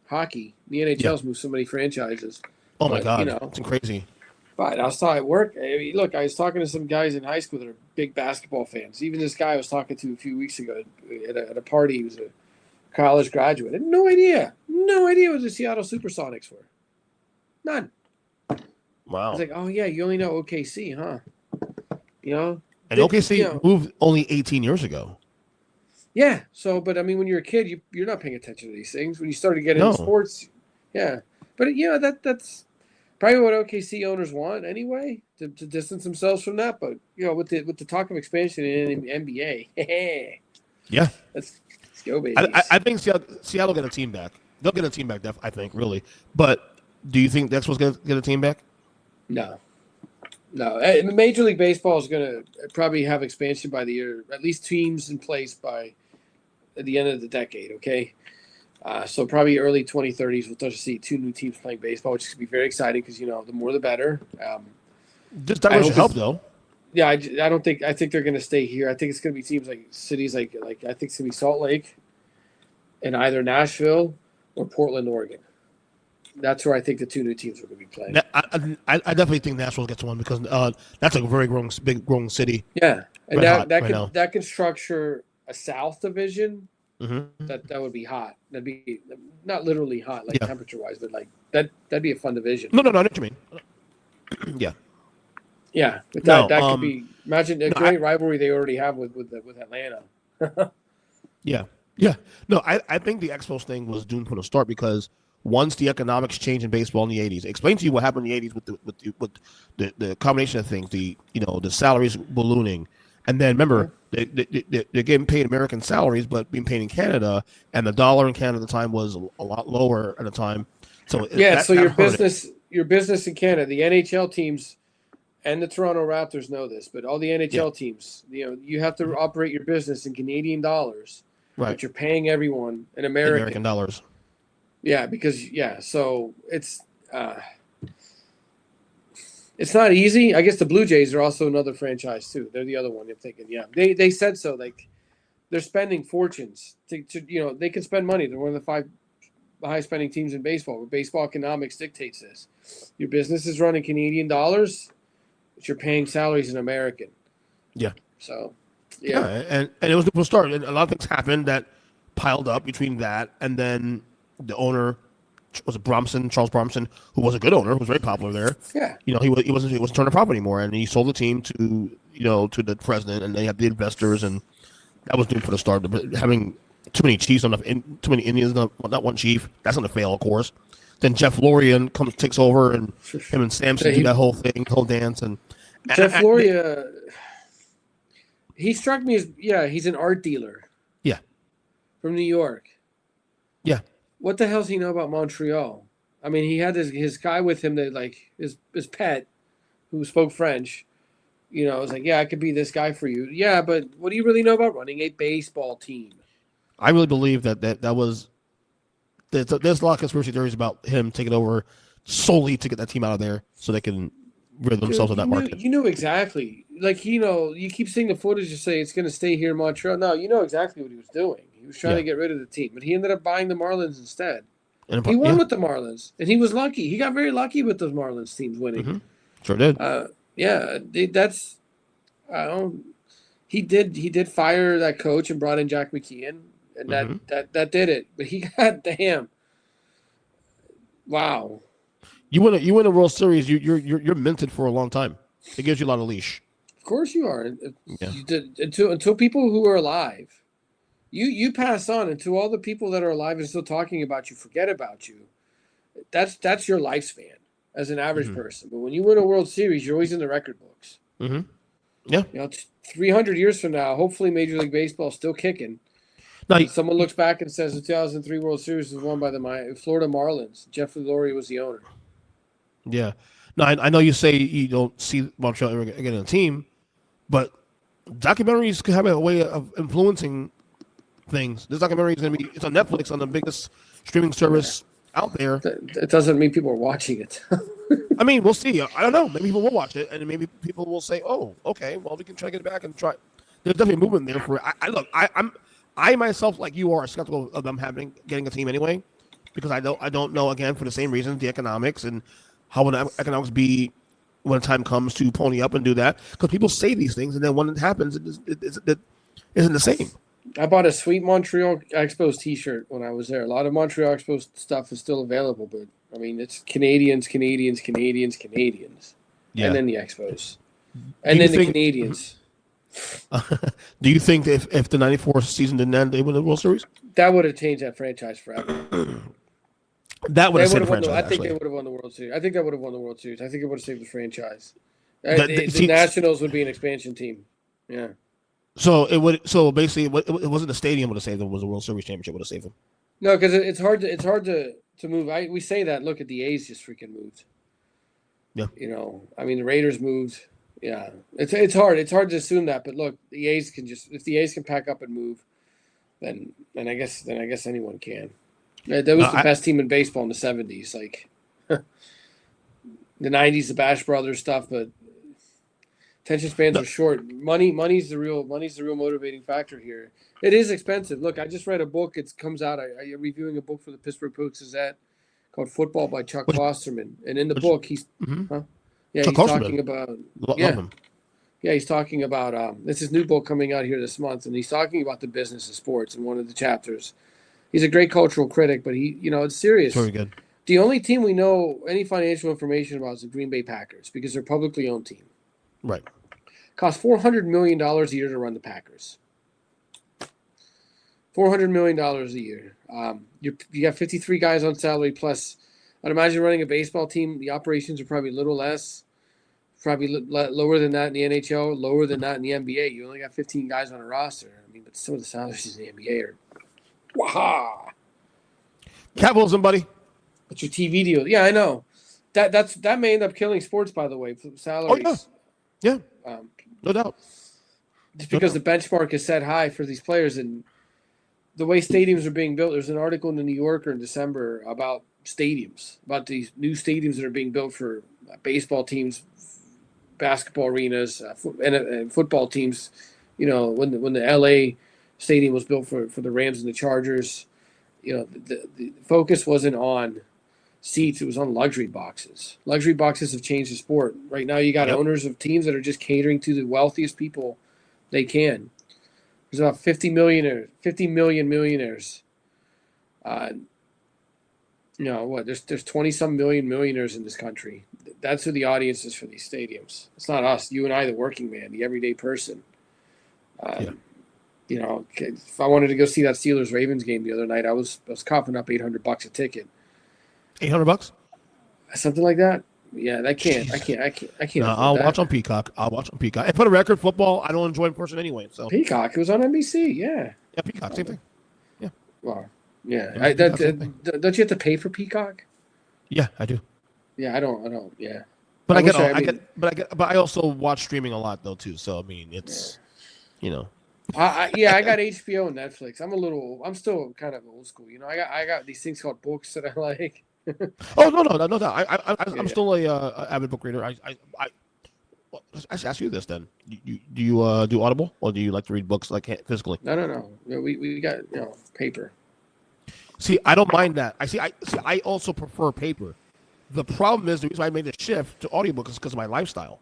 S2: hockey. The NHL's moved so many franchises.
S1: Oh, my God. It's crazy.
S2: But I was talking at work. I was talking to some guys in high school that are big basketball fans. Even this guy I was talking to a few weeks ago at a party, he was a college graduate. I had no idea what the Seattle Supersonics were. None.
S1: Wow.
S2: I was like, oh, yeah, you only know OKC, huh?
S1: And OKC moved only 18 years ago.
S2: Yeah. So, but I mean, when you're a kid, you're not paying attention to these things. When you start to get into sports, yeah. But that's probably what OKC owners want anyway, to distance themselves from that. But with the talk of expansion in the NBA,
S1: yeah,
S2: let's go, baby.
S1: I think Seattle get a team back. They'll get a team back, I think, really. But do you think that's what's going to get a team back?
S2: No. Major League Baseball is going to probably have expansion by the year, at least teams in place by the end of the decade. Okay. So probably early 2030s, we'll start to see 2 new teams playing baseball, which is going to be very exciting because, the more the better.
S1: Just that should help, though.
S2: Yeah, I think they're going to stay here. I think it's going to be teams like cities like I think it's going to be Salt Lake and either Nashville or Portland, Oregon. That's where I think the 2 new teams are going to be playing.
S1: I definitely think Nashville gets one because that's a very big growing city.
S2: Yeah, and that can structure a South division. Mm-hmm. That would be hot. That'd be not literally hot, like temperature wise, but like that'd be a fun division.
S1: No, I know what you mean. Yeah.
S2: Yeah, but that could be. Imagine a great rivalry they already have with Atlanta.
S1: Yeah. No, I think the Expos thing was doomed from the start because once the economics changed in baseball in the 80s, explain to you what happened in the 80s with the combination of things, the salaries ballooning, and then remember they're getting paid American salaries, but being paid in Canada, and the dollar in Canada at the time was a lot lower at the time. So your business in Canada, the NHL teams. And the Toronto Raptors know this, but all the NHL teams, you have to operate your business in Canadian dollars, right? But you're paying everyone in American dollars.
S2: Yeah, because so it's not easy. I guess the Blue Jays are also another franchise too. They're the other one. I'm thinking, they said so. Like they're spending fortunes to they can spend money. They're one of the 5 highest spending teams in baseball. But baseball economics dictates this. Your business is run in Canadian dollars. But you're paying salaries in American. Yeah. So,
S1: and it was the start. And a lot of things happened that piled up between that and then the owner was it Charles Bromson, who was a good owner, who was very popular there.
S2: Yeah.
S1: He wasn't turning a profit anymore, and he sold the team to to the president, and they had the investors, and that was doomed for the start. But having too many chiefs, too many Indians, not one chief, that's going to fail, of course. Then Jeff Lurie takes over, and him and Samson do that whole dance. And
S2: Jeff Lurie, he struck me as he's an art dealer.
S1: Yeah,
S2: from New York.
S1: Yeah,
S2: what the hell does he know about Montreal? I mean, he had his guy with him that like his pet, who spoke French. Was like, I could be this guy for you. Yeah, but what do you really know about running a baseball team?
S1: I really believe that was. There's a lot of conspiracy theories about him taking over solely to get that team out of there so they can rid themselves of that market.
S2: You knew exactly. Like, you keep seeing the footage to say it's going to stay here in Montreal. No, you know exactly what he was doing. He was trying to get rid of the team, but he ended up buying the Marlins instead. He won with the Marlins, and he was lucky. He got very lucky with those Marlins teams winning.
S1: Mm-hmm. Sure did.
S2: That's. He did fire that coach and brought in Jack McKeon. And that did it. But he got damn. Wow.
S1: You win a World Series, you're minted for a long time. It gives you a lot of leash.
S2: Of course you are. Until people who are alive. You pass on until all the people that are alive and still talking about you forget about you. That's your lifespan as an average person. But when you win a World Series, you're always in the record books.
S1: Mm-hmm. Yeah.
S2: 300 years from now, hopefully Major League Baseball is still kicking. Now, someone looks back and says the 2003 World Series was won by the Florida Marlins. Jeff Lurie was the owner.
S1: Yeah. Now, I know you say you don't see Montreal ever getting a team, but documentaries could have a way of influencing things. This documentary is it's on Netflix, on the biggest streaming service out there.
S2: It doesn't mean people are watching it.
S1: I mean, we'll see. I don't know. Maybe people will watch it, and maybe people will say, "Oh, okay, well, we can try to get it back and try." There's definitely a movement there for it. I myself, like you are, skeptical of them getting a team anyway, because I don't know, again, for the same reasons, the economics and how would economics be when time comes to pony up and do that. Because people say these things, and then when it happens, it isn't the same.
S2: I bought a sweet Montreal Expos T-shirt when I was there. A lot of Montreal Expos stuff is still available, but I mean, it's Canadians, yeah. And then the Expos, and then the Canadians.
S1: Do you think if the '94 season didn't end, they would win the World Series?
S2: That would have changed that franchise forever.
S1: That would have saved the franchise.
S2: I think they would have won the World Series. I think that would have won the World Series. I think it would have saved the franchise. The Nationals would be an expansion team. Yeah.
S1: So it would. So basically, it wasn't the stadium would have saved them. It was the World Series championship would have saved them.
S2: No, because it's hard to move. We say that. Look at the A's just freaking moved.
S1: Yeah.
S2: I mean the Raiders moved. Yeah, it's hard. It's hard to assume that, but look, the A's if the A's can pack up and move, then I guess anyone can. That was the best team in baseball in the '70s. Like the '90s, the Bash Brothers stuff, but attention spans are short. Money's the real motivating factor here. It is expensive. Look, I just read a book. It comes out. I'm reviewing a book for the Pittsburgh Post-Gazette called "Football" by Chuck Klosterman, and in the book, he's he's talking about he's talking about this is new book coming out here this month, and he's talking about the business of sports in one of the chapters. He's a great cultural critic, but it's serious.
S1: Very good.
S2: The only team we know any financial information about is the Green Bay Packers because they're a publicly owned team.
S1: Right. Costs
S2: $400 million a year to run the Packers. $400 million a year. You got 53 guys on salary plus. I'd imagine running a baseball team, the operations are probably a little less, probably lower than that in the NHL, lower than that in the NBA. You only got 15 guys on a roster. I mean, but some of the salaries in the NBA are, wow.
S1: Capitalism, buddy.
S2: But your TV deal, yeah, I know. That may end up killing sports, by the way. Salaries.
S1: Oh, yeah. No doubt.
S2: Just because the benchmark is set high for these players and the way stadiums are being built. There's an article in the New Yorker in December about stadiums, about these new stadiums that are being built for baseball teams, basketball arenas, and football teams. When the LA stadium was built for the Rams and the Chargers, the focus wasn't on seats, it was on luxury boxes. Luxury boxes have changed the sport. Right now you got owners of teams that are just catering to the wealthiest people they can. There's about 50 million millionaires What? There's 20-some million millionaires in this country. That's who the audience is for these stadiums. It's not us, you and I, the working man, the everyday person. If I wanted to go see that Steelers Ravens game the other night, I was coughing up $800 a ticket.
S1: $800?
S2: Something like that. Yeah, I can't.
S1: No, I'll watch on Peacock. And for the record, football, I don't enjoy in person anyway. So
S2: Peacock, it was on NBC. Yeah.
S1: Yeah, Peacock, same thing. Yeah.
S2: Well, yeah. Don't you have to pay for Peacock?
S1: Yeah, I do.
S2: Yeah, I don't. Yeah.
S1: But I also watch streaming a lot though too. So I mean, it's I
S2: got HBO and Netflix. I'm still kind of old school. I got these things called books that I like.
S1: Oh no! I'm still a avid book reader. I should ask you this then. Do you do Audible or do you like to read books like physically?
S2: No. We got paper.
S1: See, I don't mind that. I also prefer paper. The problem is the reason I made the shift to audiobook is because of my lifestyle.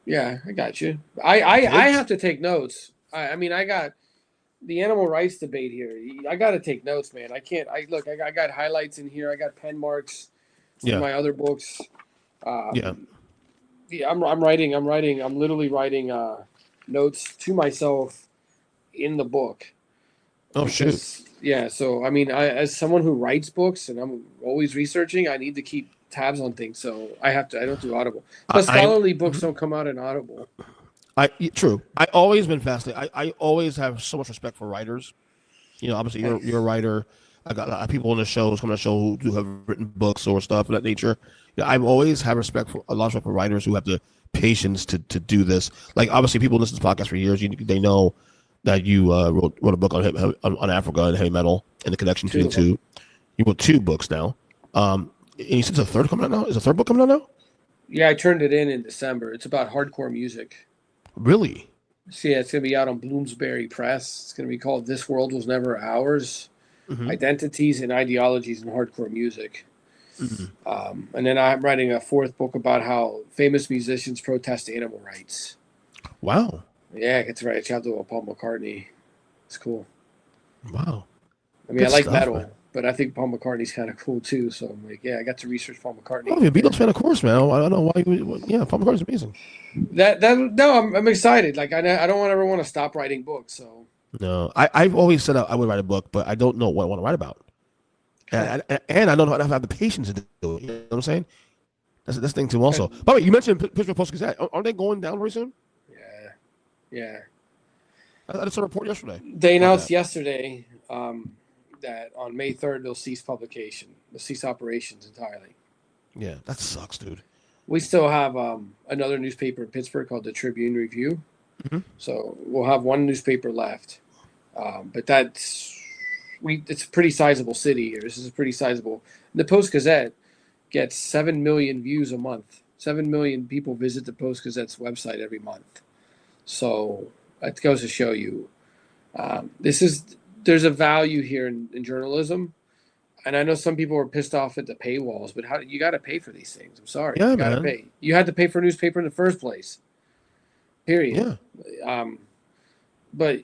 S2: Yeah, I got you. I have to take notes. I got the animal rights debate here. I got to take notes, man. I can't. I got highlights in here. I got pen marks in my other books. I'm writing. I'm literally writing notes to myself in the book.
S1: Oh, shoot.
S2: Yeah. So, as someone who writes books and I'm always researching, I need to keep tabs on things. So I don't do Audible. But scholarly books don't come out in Audible.
S1: True. I always been fascinated. I always have so much respect for writers. Obviously you're a writer. I got a lot of people on the shows coming on the show who have written books or stuff of that nature. I've always had a lot of respect for writers who have the patience to do this. Like obviously people listen to this podcast for years. They know that you wrote a book on Africa and heavy metal and the connection between the two. You wrote 2 books now. And you said the third coming out now? Is the third book coming out now?
S2: Yeah, I turned it in December. It's about hardcore music.
S1: Really?
S2: So yeah, it's going to be out on Bloomsbury Press. It's going to be called This World Was Never Ours, Identities and Ideologies in Hardcore Music. Mm-hmm. And then I'm writing a 4th book about how famous musicians protest animal rights.
S1: Wow.
S2: Yeah, I get to write a chapter about Paul McCartney. It's cool.
S1: Wow.
S2: I like metal, man. But I think Paul McCartney's kind of cool too. So I'm like, I got to research Paul McCartney.
S1: Oh, you're a Beatles fan, of course, man. I don't know why. Paul McCartney's amazing.
S2: I'm excited. Like I don't ever want to stop writing books. So
S1: no, I've always said I would write a book, but I don't know what I want to write about, and I don't know how to have the patience to do it. You know what I'm saying? That's the thing too. Also, by the way, you mentioned Pittsburgh Post-Gazette. Aren't they going down very soon?
S2: Yeah.
S1: I saw a report yesterday.
S2: They announced yesterday that on May 3rd they'll cease publication. They'll cease operations entirely.
S1: Yeah, that sucks, dude.
S2: We still have another newspaper in Pittsburgh called the Tribune Review. Mm-hmm. So we'll have one newspaper left. But it's a pretty sizable city here. This is a pretty sizable. The Post-Gazette gets 7 million views a month. 7 million people visit the Post-Gazette's website every month. So that goes to show you there's a value here in journalism. And I know some people are pissed off at the paywalls, but you got to pay for these things. I'm sorry.
S1: Yeah,
S2: you got to pay. You had to pay for a newspaper in the first place. Period. Yeah. But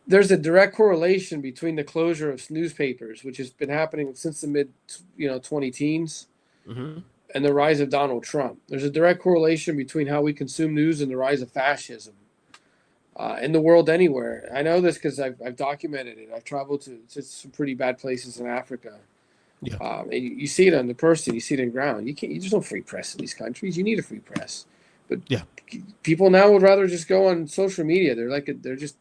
S2: there's a direct correlation between the closure of newspapers, which has been happening since the mid 20-teens, and the rise of Donald Trump. There's a direct correlation between how we consume news and the rise of fascism. In the world anywhere. I know this because I've documented it. I've traveled to some pretty bad places in Africa. Yeah. And you see it on the person, you see it in ground. There's no free press in these countries. You need a free press. But people now would rather just go on social media. They're just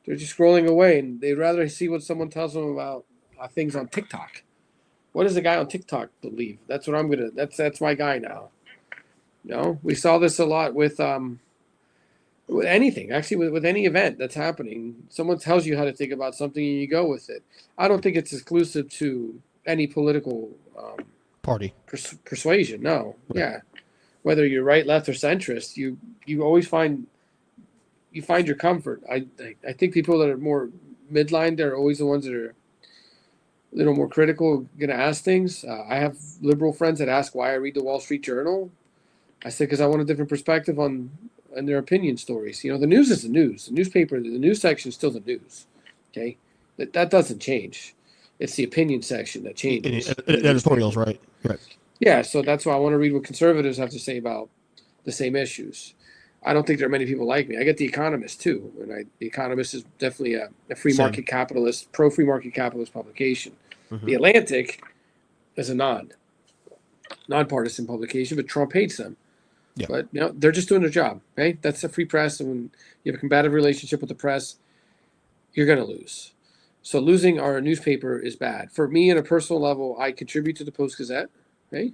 S2: scrolling away, and they'd rather see what someone tells them about things on TikTok. What does a guy on TikTok believe? That's what that's my guy now. We saw this a lot with anything, actually, with any event that's happening. Someone tells you how to think about something and you go with it. I don't think it's exclusive to any political
S1: party
S2: persuasion. No. Right. Yeah. Whether you're right, left, or centrist, you always find your comfort. I think people that are more midline, they're always the ones that are a little more critical, going to ask things. I have liberal friends that ask why I read the Wall Street Journal. I said because I want a different perspective on their opinion stories. The news is the news. The newspaper, the news section is still the news. Okay, That doesn't change. It's the opinion section that changes.
S1: Editorials, right?
S2: Yeah, so that's why I want to read what conservatives have to say about the same issues. I don't think there are many people like me. I get The Economist too, and The Economist is definitely a free market capitalist, pro-free market capitalist publication. Mm-hmm. The Atlantic is a nonpartisan publication, but Trump hates them. Yeah. But they're just doing their job. Okay, that's a free press, and when you have a combative relationship with the press, you're going to lose. So losing our newspaper is bad. For me, on a personal level, I contribute to the Post-Gazette. Okay.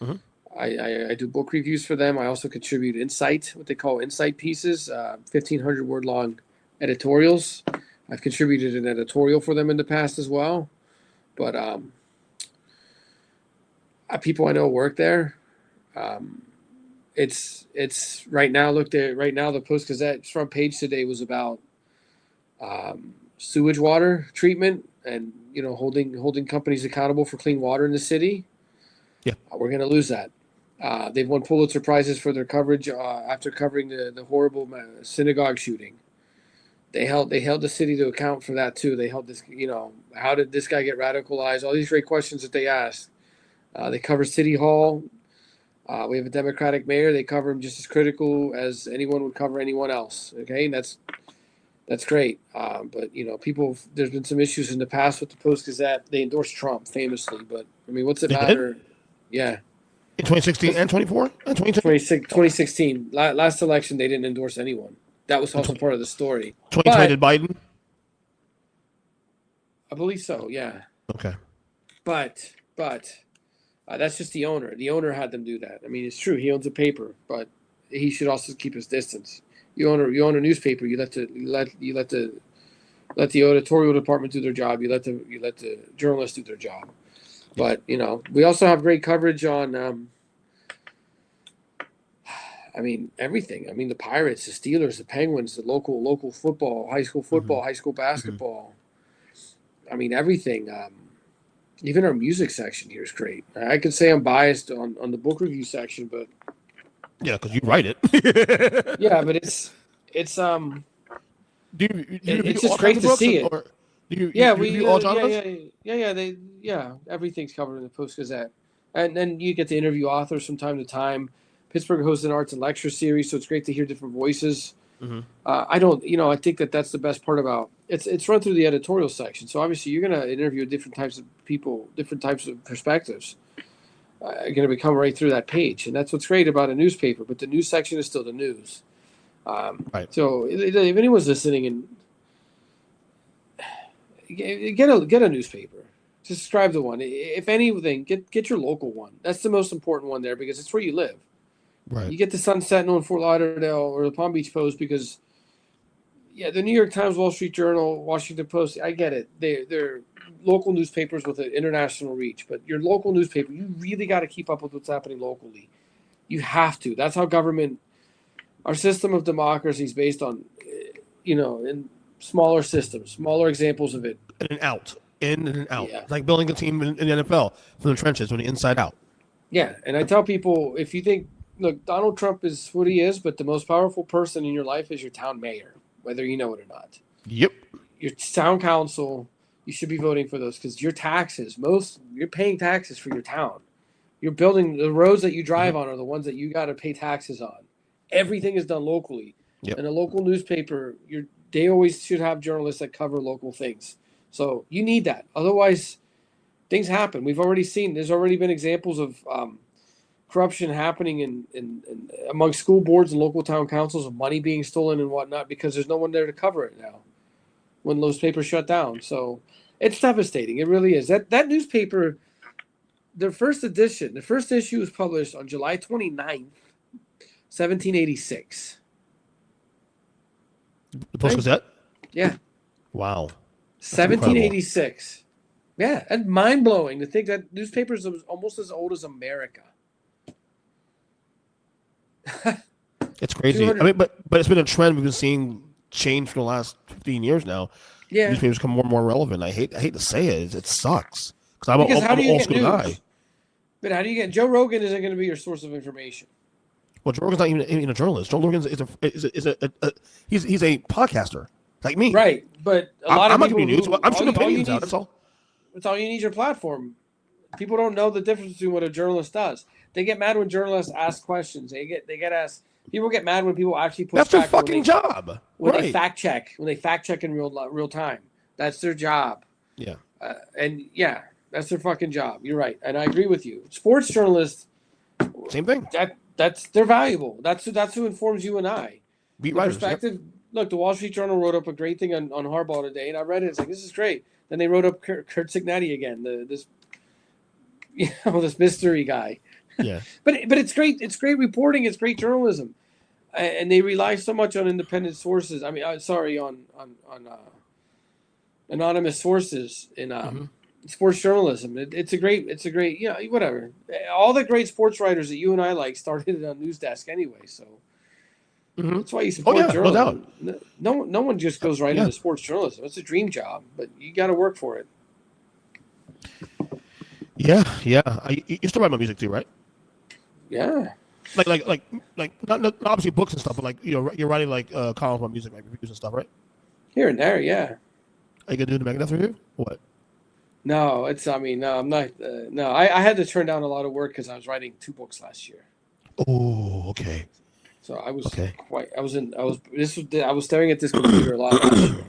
S2: Mm-hmm. I do book reviews for them. I also contribute insight, what they call insight pieces, 1,500 word long editorials. I've contributed an editorial for them in the past as well. But people I know work there. It's right now. Right now, the Post-Gazette's front page today was about sewage water treatment and holding companies accountable for clean water in the city. Yeah, we're going to lose that. They've won Pulitzer Prizes for their coverage after covering the horrible synagogue shooting. They held the city to account for that too. They held this, how did this guy get radicalized? All these great questions that they asked. They cover City Hall. We have a Democratic mayor. They cover him just as critical as anyone would cover anyone else. Okay, and that's great. But people, there's been some issues in the past with the Post-Gazette. They endorsed Trump famously, but I mean, what's it matter?
S1: Did?
S2: Yeah.
S1: In 2016 and 24?
S2: 2016. Last election, they didn't endorse anyone. That was also part of the story.
S1: 2020 did Biden?
S2: I believe so, yeah.
S1: Okay.
S2: But that's just the owner. The owner had them do that. I mean, it's true. He owns a paper, but he should also keep his distance. You own a newspaper. You let the editorial department do their job. You let the journalists do their job. But we also have great coverage on. Everything. The Pirates, the Steelers, the Penguins, the local football, high school football, high school basketball. Mm-hmm. Everything. Even our music section here is great. I could say I'm biased on the book review section, but
S1: yeah, because you write it.
S2: Yeah, but it's it's just great to see it. Everything's covered in the Post-Gazette, and then you get to interview authors from time to time. Pittsburgh hosts an arts and lecture series, so it's great to hear different voices. Mm-hmm. I think that's the best part about it's run through the editorial section. So obviously you're going to interview different types of people, different types of perspectives. Are going to become right through that page, and that's what's great about a newspaper. But the news section is still the news. Right. So if anyone's listening and get a newspaper, subscribe to one. If anything, get your local one. That's the most important one there because it's where you live. Right. You get the Sun Sentinel in Fort Lauderdale or the Palm Beach Post because, the New York Times, Wall Street Journal, Washington Post, I get it. They're local newspapers with an international reach. But your local newspaper, you really got to keep up with what's happening locally. You have to. That's how government, our system of democracy is based on, in smaller systems, smaller examples of it.
S1: In and out. Yeah. Like building a team in the NFL from the trenches, from the inside out.
S2: Yeah, and I tell people, if you think, look, Donald Trump is what he is, but the most powerful person in your life is your town mayor, whether you know it or not.
S1: Yep.
S2: Your town council, you should be voting for those because your taxes, you're paying taxes for your town. You're building the roads that you drive on are the ones that you got to pay taxes on. Everything is done locally. Yep. And a local newspaper, they always should have journalists that cover local things. So you need that. Otherwise, things happen. We've already seen, there's already been examples of corruption happening in among school boards and local town councils, of money being stolen and whatnot because there's no one there to cover it now when those papers shut down. So it's devastating. It really is. That newspaper, the first issue was published on July 29th, 1786.
S1: The Post-Gazette?
S2: Yeah.
S1: Wow.
S2: 1786. Yeah, and mind-blowing to think that newspapers are almost as old as America.
S1: It's crazy. But it's been a trend we've been seeing change for the last 15 years now. Yeah, newspapers become more and more relevant. I hate to say it. It sucks because I'm an old school guy.
S2: But how do you get Joe Rogan? Isn't going to be your source of information.
S1: Well, Joe Rogan's not even a journalist. Joe Rogan he's a podcaster. like me.
S2: Right, but a lot
S1: I'm
S2: of
S1: not
S2: people.
S1: giving news. I'm shooting opinions out.
S2: Need,
S1: That's all.
S2: that's all you need your platform. People don't know the difference between what a journalist does. They get mad when journalists ask questions. They get asked. People get mad when people actually push
S1: That's their
S2: back
S1: fucking job.
S2: When
S1: right.
S2: they fact check, in real time. That's their job.
S1: Yeah.
S2: And yeah, that's their fucking job. You're right, and I agree with you. Sports journalists,
S1: same thing.
S2: They're valuable. That's who informs you and I.
S1: Beat writers.
S2: Perspective.
S1: Yep.
S2: Look, the Wall Street Journal wrote up a great thing on Harbaugh today, and I read it. It's like, this is great. Then they wrote up Kurt Cignati again, this mystery guy.
S1: Yeah.
S2: but it's great. It's great reporting. It's great journalism, and they rely so much on independent sources. I mean, on anonymous sources in sports journalism. It's a great. Whatever. All the great sports writers that you and I like started on News Desk anyway. So. That's why you support journalism. No one just goes right into sports journalism. It's a dream job, but you got to work for it.
S1: Yeah. You still write my music too, right?
S2: Yeah.
S1: Like not obviously books and stuff, but like you're writing like columns on music, like reviews and stuff, right?
S2: Here and there, yeah.
S1: Are you gonna do the Megadeth review? What?
S2: No, I'm not. No, I had to turn down a lot of work because I was writing 2 books last year.
S1: Oh, okay.
S2: So I was I was staring at this computer a lot last year.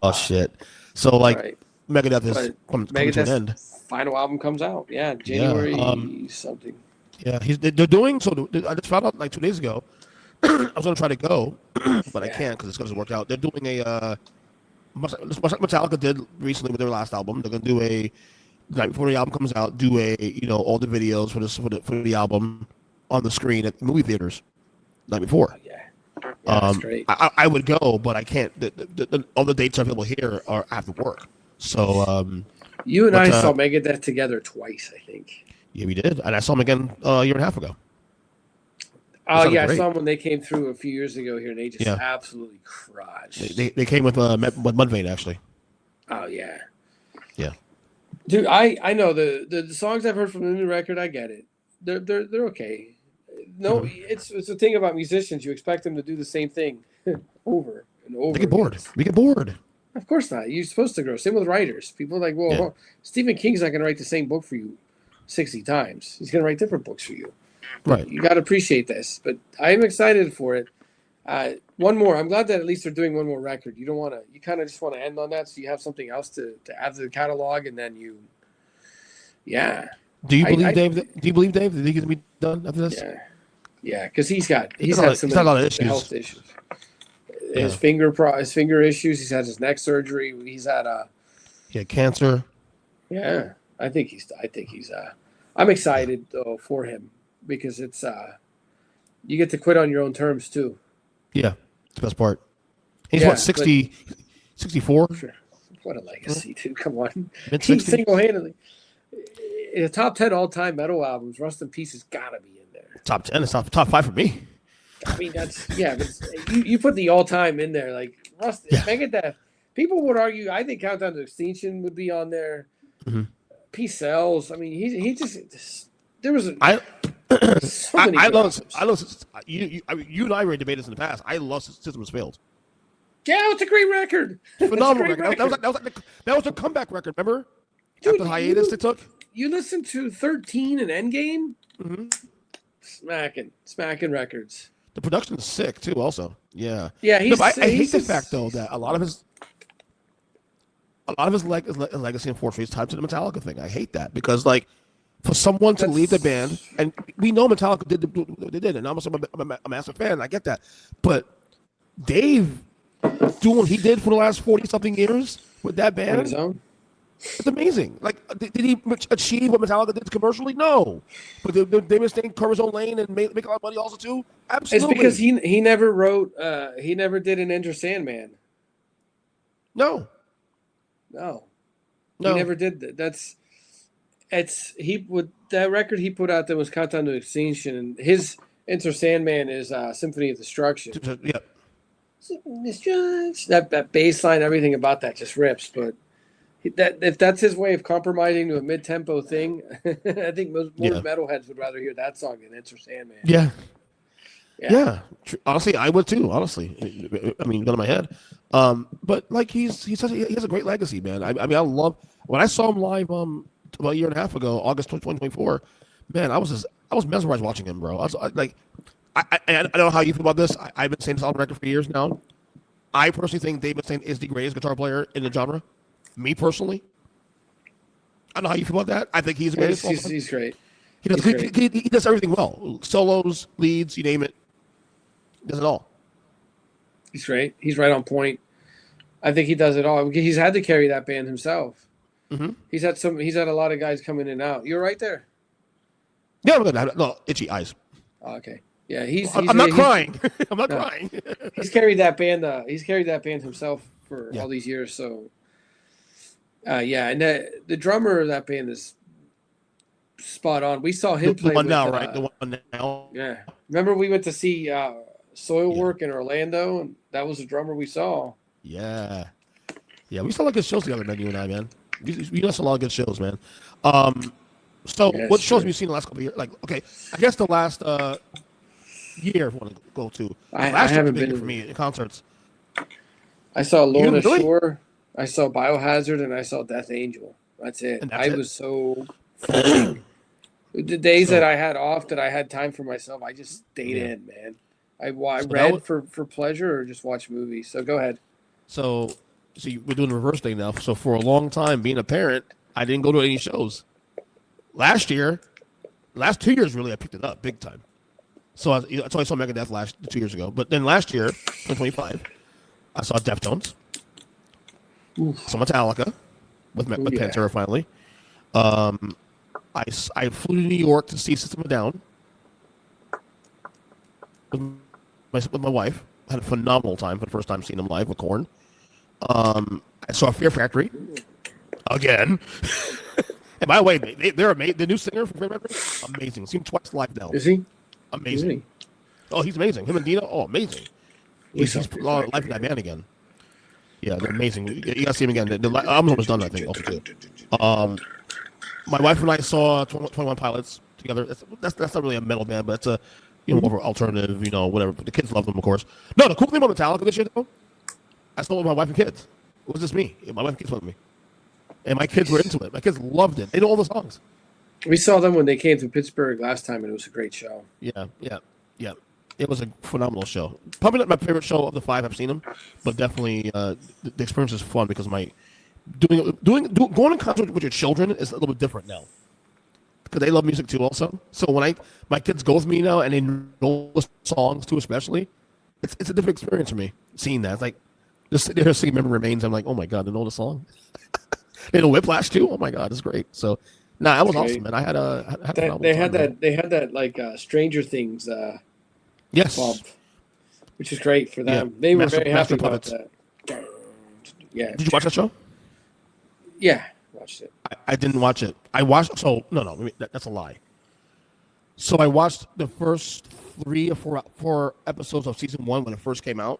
S1: Oh shit! So like Megadeth is coming to an end.
S2: Final album comes out. Yeah, January something.
S1: Yeah, they're doing so. I just found out like 2 days ago. I was gonna try to go, but I can't because it's going to work out. They're doing a much like Metallica did recently with their last album. They're gonna do a night before the album comes out. Do a all the videos for the album on the screen at movie theaters. Night before.
S2: That's great.
S1: I would go, but I can't. All the dates available here are I have to work. So
S2: you and I saw Megadeth together twice, I think.
S1: Yeah, we did, and I saw them again a year and a half ago.
S2: Oh yeah, I saw them when they came through a few years ago here, and they just absolutely crushed.
S1: They came with Mudvayne actually.
S2: Oh yeah.
S1: Yeah.
S2: Dude, I know the songs I've heard from the new record. I get it. They're okay. No, it's the thing about musicians. You expect them to do the same thing over and over.
S1: We get bored.
S2: Of course not. You're supposed to grow. Same with writers. People are like, well, Stephen King's not going to write the same book for you 60 times. He's going to write different books for you.
S1: Right.
S2: You got to appreciate this. But I'm excited for it. One more. I'm glad that at least they're doing one more record. You don't want to. You kind of just want to end on that, so you have something else to add to the catalog, and then you. Yeah.
S1: Do you believe Dave? Do you believe Dave that he can be done after this?
S2: Yeah, because he's had some health issues. His finger issues. He's had his neck surgery. He's had
S1: cancer.
S2: Yeah, I think he's. I'm excited though for him because it's you get to quit on your own terms too. Yeah,
S1: it's the best part. He's 60, 64?
S2: Sure. What a legacy, dude! Come on,
S1: he
S2: single-handedly in the top 10 all-time metal albums. Rust in Peace has got to be in there.
S1: Top 10. It's top 5 for me.
S2: I mean, that's but you put the all-time in there, like Rust, Megadeth. People would argue. I think Countdown to Extinction would be on there.
S1: Mm-hmm.
S2: Peace Sells. I mean, he just there was.
S1: So many I love you and I already debated this in the past. I love System Has Failed.
S2: Yeah, it's a great record.
S1: Phenomenal record. That was a comeback record. Remember?
S2: Dude,
S1: after the hiatus they took.
S2: You listen to 13 and Endgame.
S1: Mm-hmm.
S2: Smacking records.
S1: The production is sick too. Also, yeah.
S2: I
S1: hate the fact though that a lot of his legacy and fortune is tied to the Metallica thing. I hate that because like for someone to leave the band, and we know Metallica did, and I'm a massive fan. I get that, but Dave doing what he did for the last 40-something years with that band,
S2: on his own.
S1: It's amazing. Like, did he achieve what Metallica did commercially? No, but they were staying cover his own lane and make a lot of money also too. Absolutely,
S2: it's because he never wrote. He never did an Enter Sandman.
S1: No.
S2: He never did that. That record he put out there was Countdown to Extinction, and his Enter Sandman is Symphony of Destruction.
S1: Yeah.
S2: That bass line, everything about that just rips. But if that's his way of compromising to a mid-tempo thing, I think most metalheads would rather hear that song than Enter Sandman.
S1: Yeah. Yeah. Honestly, I would too. Honestly, I mean, gun in my head. But like he has a great legacy, man. I mean, I love when I saw him live about a year and a half ago, August 2024. Man, I was mesmerized watching him, bro. I don't know how you feel about this. I've been saying this on record for years now. I personally think Dave Mustaine is the greatest guitar player in the genre. Me personally. I don't know how you feel about that. I think he's the greatest.
S2: He's great.
S1: He does everything well. Solos, leads, you name it. He does it all.
S2: He's great. He's right on point. I think he does it all. He's had to carry that band himself.
S1: Mm-hmm.
S2: He's had a lot of guys come in and out. You're right there.
S1: Yeah, I'm good. No, itchy eyes.
S2: Oh, okay. Yeah,
S1: I'm not crying. I'm not crying.
S2: He's carried that band. He's carried that band himself for all these years. So, and the drummer of that band is spot on. We saw him play
S1: the one
S2: with,
S1: now, right? The one now.
S2: Yeah. Remember we went to see Soilwork in Orlando, and that was the drummer we saw.
S1: Yeah. Yeah, we saw a lot of good shows together, man, you and I, man. We saw a lot of good shows, man. So what shows have you seen the last couple of years? Like, okay, I guess the last year if you want to go to.
S2: I haven't been
S1: for me in concerts.
S2: I saw Lorna
S1: really?
S2: Shore, I saw Biohazard, and I saw Death Angel. That's it. Was so the days that I had off, that I had time for myself, I just stayed in, man. I read for pleasure or just watch movies. So go ahead.
S1: So we're doing the reverse thing now. So for a long time, being a parent, I didn't go to any shows. Last 2 years, really, I picked it up big time. So I saw Megadeth 2 years ago. But then last year, 2025, I saw Deftones. Saw Metallica with Pantera finally. I flew to New York to see System of a Down with my wife. I had a phenomenal time for the first time seeing them live with Korn. I saw Fear Factory again. And by the way, they're amazing. The new singer from Fear Factory, amazing. Seen him twice live now.
S2: Is he?
S1: Amazing.
S2: Is he?
S1: Oh, he's amazing. Him and Dina, amazing. He's live in that band again. Yeah, they're amazing. You gotta see him again. The album almost done, I think, also too. My wife and I saw 21 Pilots together. That's not really a metal band, but it's a more alternative, whatever. But the kids love them, of course. No, the cool thing about Metallica this year, though, I saw it with my wife and kids. It was just me. My wife and kids went with me. And my kids were into it. My kids loved it. They know all the songs.
S2: We saw them when they came to Pittsburgh last time, and it was a great show.
S1: Yeah. It was a phenomenal show. Probably not my favorite show of the 5 I've seen them, but definitely the experience is fun because going to concert with your children is a little bit different now because they love music too also. So when my kids go with me now and they know the songs too, especially, it's a different experience for me seeing that. It's like just sitting there singing Memory Remains. I'm like, oh my god, they know the song. They know Whiplash too. Oh my god, it's great. So that was awesome, man. I had a
S2: they had that like Stranger Things
S1: yes
S2: bump, which is great for them.
S1: Yeah.
S2: They were very happy about that. Yeah.
S1: Did you watch that show?
S2: Yeah, watched it.
S1: I didn't watch it. I watched. So no, that's a lie. So I watched the first 3 or 4 episodes of season 1 when it first came out,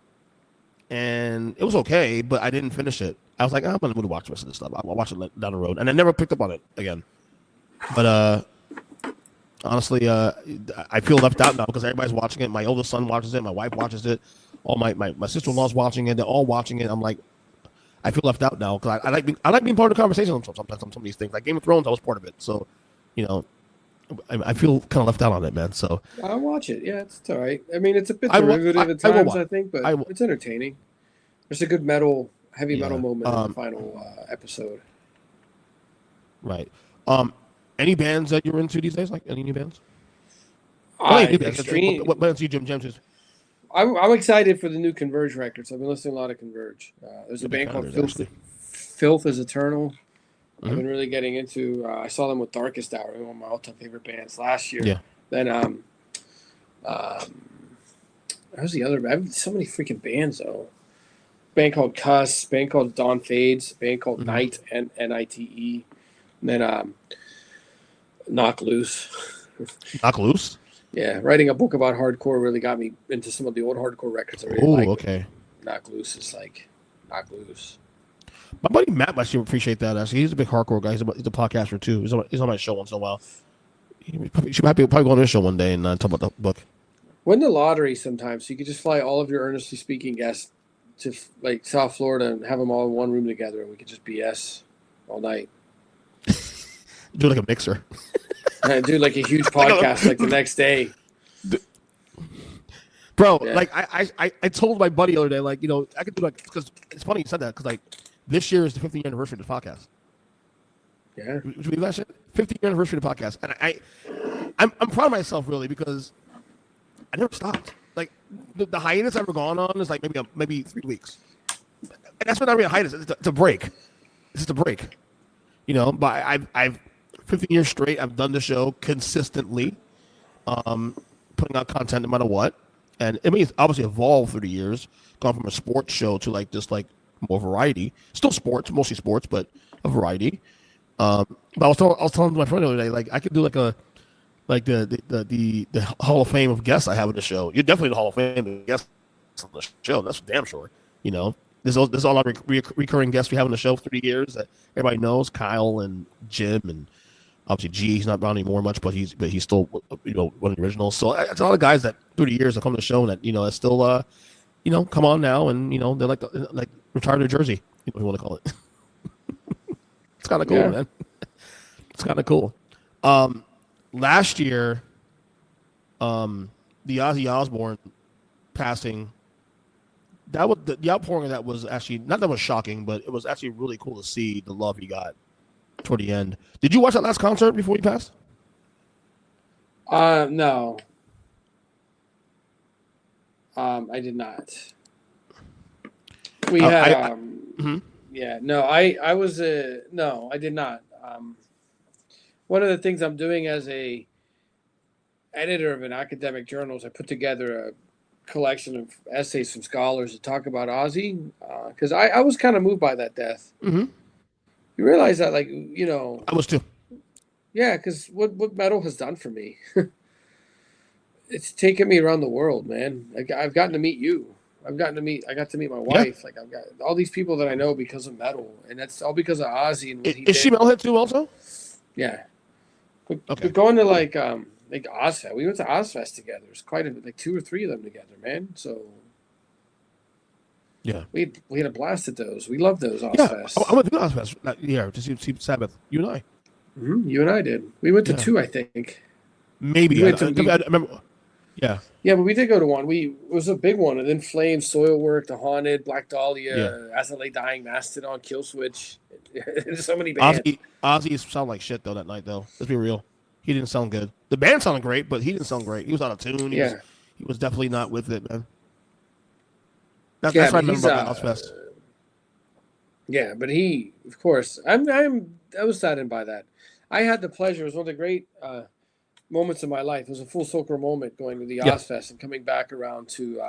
S1: and it was okay, but I didn't finish it. I was like, I'm gonna watch the rest of this stuff. I'll watch it down the road, and I never picked up on it again. But honestly, I feel left out now because everybody's watching it. My oldest son watches it. My wife watches it. All my sister-in-law's watching it. They're all watching it. I'm like, I feel left out now because I like being part of the conversation sometimes on some of these things. Like Game of Thrones, I was part of it, so I feel kind of left out on it, man. So
S2: I'll watch it. Yeah, it's all right. I mean, it's a bit derivative at times, I think, but it's entertaining. There's a good heavy metal moment in the final episode.
S1: Right. Any bands that you're into these days? Like any new bands?
S2: Extreme.
S1: What bands do you jam to?
S2: I'm excited for the new Converge records. I've been listening to a lot of Converge. There's a band called Filth is Eternal. Mm-hmm. I've been really getting into. I saw them with Darkest Hour, one of my all-time favorite bands last year.
S1: Yeah.
S2: Then how's the other? I have so many freaking bands though. Band called Cuss. Band called Dawn Fades. Band called Night NITE. And then Knock Loose.
S1: Knock Loose.
S2: Yeah, writing a book about hardcore really got me into some of the old hardcore records. I really like.
S1: Okay.
S2: Knock Loose is like Knock Loose.
S1: My buddy Matt must appreciate that. Actually, he's a big hardcore guy. He's a podcaster too. He's on my show once in a while. He should probably go on his show one day and talk about the book.
S2: Win the lottery sometime, so you could just fly all of your Earnestly Speaking guests to like South Florida and have them all in one room together, and we could just BS all night.
S1: Do like a mixer.
S2: And do like a huge podcast like the next day.
S1: Bro,
S2: Yeah.
S1: like I told my buddy the other day, like, you know, I could do like, because it's funny you said that, because like this year is the 50th anniversary of the podcast.
S2: Yeah.
S1: Would you believe that shit? 50th anniversary of the podcast, and I'm proud of myself really, because I never stopped. Like the hiatus I've ever gone on is like maybe 3 weeks, and that's not really a hiatus. It's a break. It's just a break, you know. But I've 15 years straight. I've done the show consistently, putting out content no matter what. And I mean, it's obviously evolved through the years, gone from a sports show to like just like more variety. Still sports, mostly sports, but a variety. But I was telling my friend the other day, like I could do like the Hall of Fame of guests I have in the show. You're definitely the Hall of Fame of guests on the show. That's for damn sure. You know, there's all our recurring guests we have on the show through the years that everybody knows. Kyle and Jim, and obviously G. He's not around anymore much, but he's still, you know, one of the originals. So it's a lot of guys that through the years that come to the show and that, you know, that still you know, come on now, and you know, they're like retired to Jersey, you know, if you want to call it. It's kind of cool, man. It's kind of cool. Last year, the Ozzy Osbourne passing, that was the outpouring of that was actually not that was shocking, but it was actually really cool to see the love he got toward the end. Did you watch that last concert before he passed?
S2: No. I did not. We had yeah, no, I was no, I did not. One of the things I'm doing as a editor of an academic journal is I put together a collection of essays from scholars to talk about Ozzy, because I was kind of moved by that death.
S1: Mm-hmm.
S2: You realize that, like, you know,
S1: I was too.
S2: yeah, because what metal has done for me, it's taken me around the world, man. Like, I've gotten to meet you. I got to meet my wife. Yeah. Like, I've got all these people that I know because of metal, and that's all because of Ozzy and what he did.
S1: Is she metalhead too, also?
S2: Yeah.
S1: Okay.
S2: We're going to like Ozfest. We went to Ozfest together. There's quite like 2 or 3 of them together, man. So
S1: yeah,
S2: we had a blast at those. We love those Ozfest.
S1: Yeah, I went to Ozfest that year to see Sabbath. You and I.
S2: Mm-hmm. You and I did. We went to 2, I think.
S1: Maybe. I remember. Yeah.
S2: Yeah, but we did go to one. It was a big one. And then Flames, Soilwork, The Haunted, Black Dahlia, As I Lay Dying, Mastodon, Killswitch. There's so many bands.
S1: Ozzy sounded like shit though that night though. Let's be real. He didn't sound good. The band sounded great, but he didn't sound great. He was out of tune. He was definitely not with it, man. That's what I remember about Ozfest.
S2: Yeah, but he, of course, I was saddened by that. I had the pleasure. It was one of the great moments of my life. It was a full circle moment going to the Ozfest and coming back around to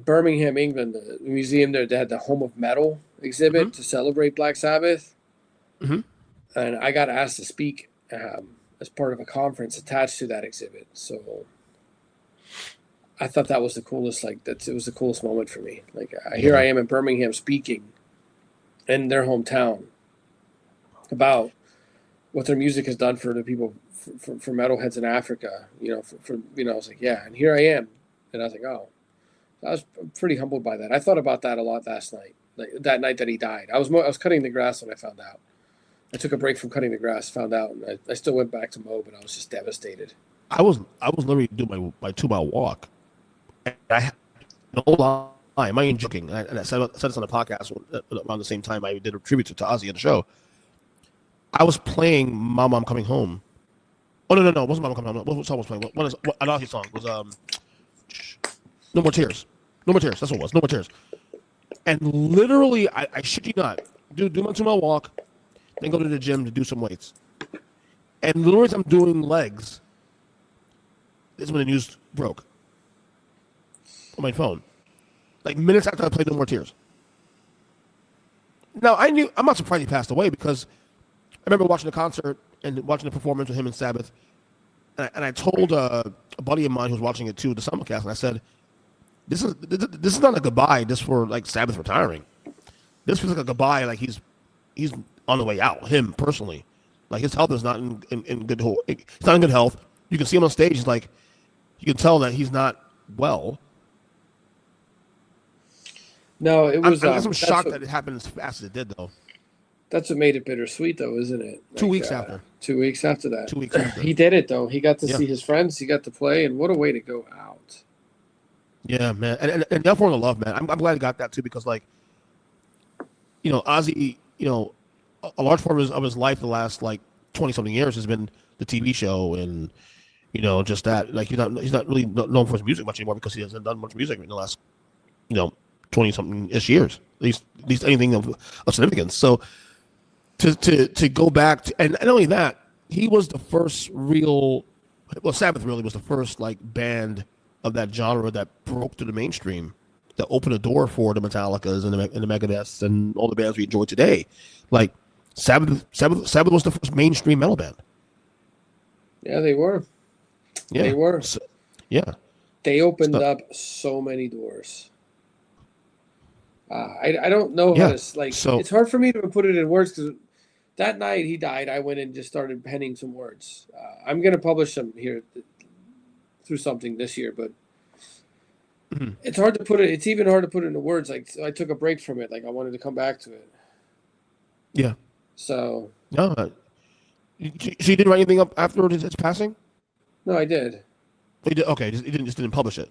S2: Birmingham, England, the museum there. They had the Home of Metal exhibit to celebrate Black Sabbath. Mm-hmm. And I got asked to speak as part of a conference attached to that exhibit. So I thought that was the coolest. Like, it was the coolest moment for me. Like, here I am in Birmingham speaking in their hometown about what their music has done for the people, for metalheads in Africa. You know, I was like, yeah, and here I am, and I was like, oh, I was pretty humbled by that. I thought about that a lot last night, like that night that he died. I was cutting the grass when I found out. I took a break from cutting the grass, found out, and I still went back to mow, but I was just devastated.
S1: I was literally doing my 2-mile walk, and I no lie, I'm not even joking. And I said this on the podcast around the same time I did a tribute to Ozzy on the show. I was playing "My Mom Coming Home." Oh no! It wasn't "My Mom Coming Home." What song was playing? What an Ozzy song was "No More Tears." No More Tears. That's what it was. No More Tears. And literally, I shit you not, do my 2-mile walk. Then go to the gym to do some weights. And literally as I'm doing legs, this is when the news broke on my phone. Like minutes after I played No More Tears. Now, I'm not surprised he passed away because I remember watching the concert and watching the performance with him and Sabbath. And I told a buddy of mine who was watching it too, the Summercast, and I said, this is not a goodbye just for like Sabbath retiring. This feels like a goodbye, like he's on the way out, him personally. Like his health is not in good health. He's not in good health. You can see him on stage. He's like, You can tell that he's not well.
S2: No, it was.
S1: I'm shocked that it happened as fast as it did, though.
S2: That's what made it bittersweet, though, isn't it?
S1: 2 weeks after.
S2: 2 weeks after that.
S1: 2 weeks after.
S2: He did it, though. He got to see his friends. He got to play, and what a way to go out.
S1: Yeah, man. And the for the love, man. I'm glad he got that, too, because, like, you know, Ozzy, you know, a large part of his life the last, like, 20-something years has been the TV show and, you know, just that. Like, he's not really known for his music much anymore because he hasn't done much music in the last, you know, 20-something-ish years. At least anything of significance. So, to go back to, and not only that, he was the first Sabbath really was the first like band of that genre that broke to the mainstream, that opened a door for the Metallicas and the Megadeths and all the bands we enjoy today. Like Sabbath was the first mainstream metal band.
S2: Yeah, they were.
S1: Yeah,
S2: they were.
S1: So, yeah,
S2: they opened up so many doors. I don't know how to like. So, it's hard for me to put it in words because that night he died. I went and just started penning some words. I'm going to publish them here through something this year, but it's hard to put it. It's even hard to put it into words. Like so I took a break from it. Like I wanted to come back to it.
S1: Yeah.
S2: So.
S1: No. So you didn't write anything up after his passing?
S2: No, I did.
S1: You did. Okay, you didn't publish it.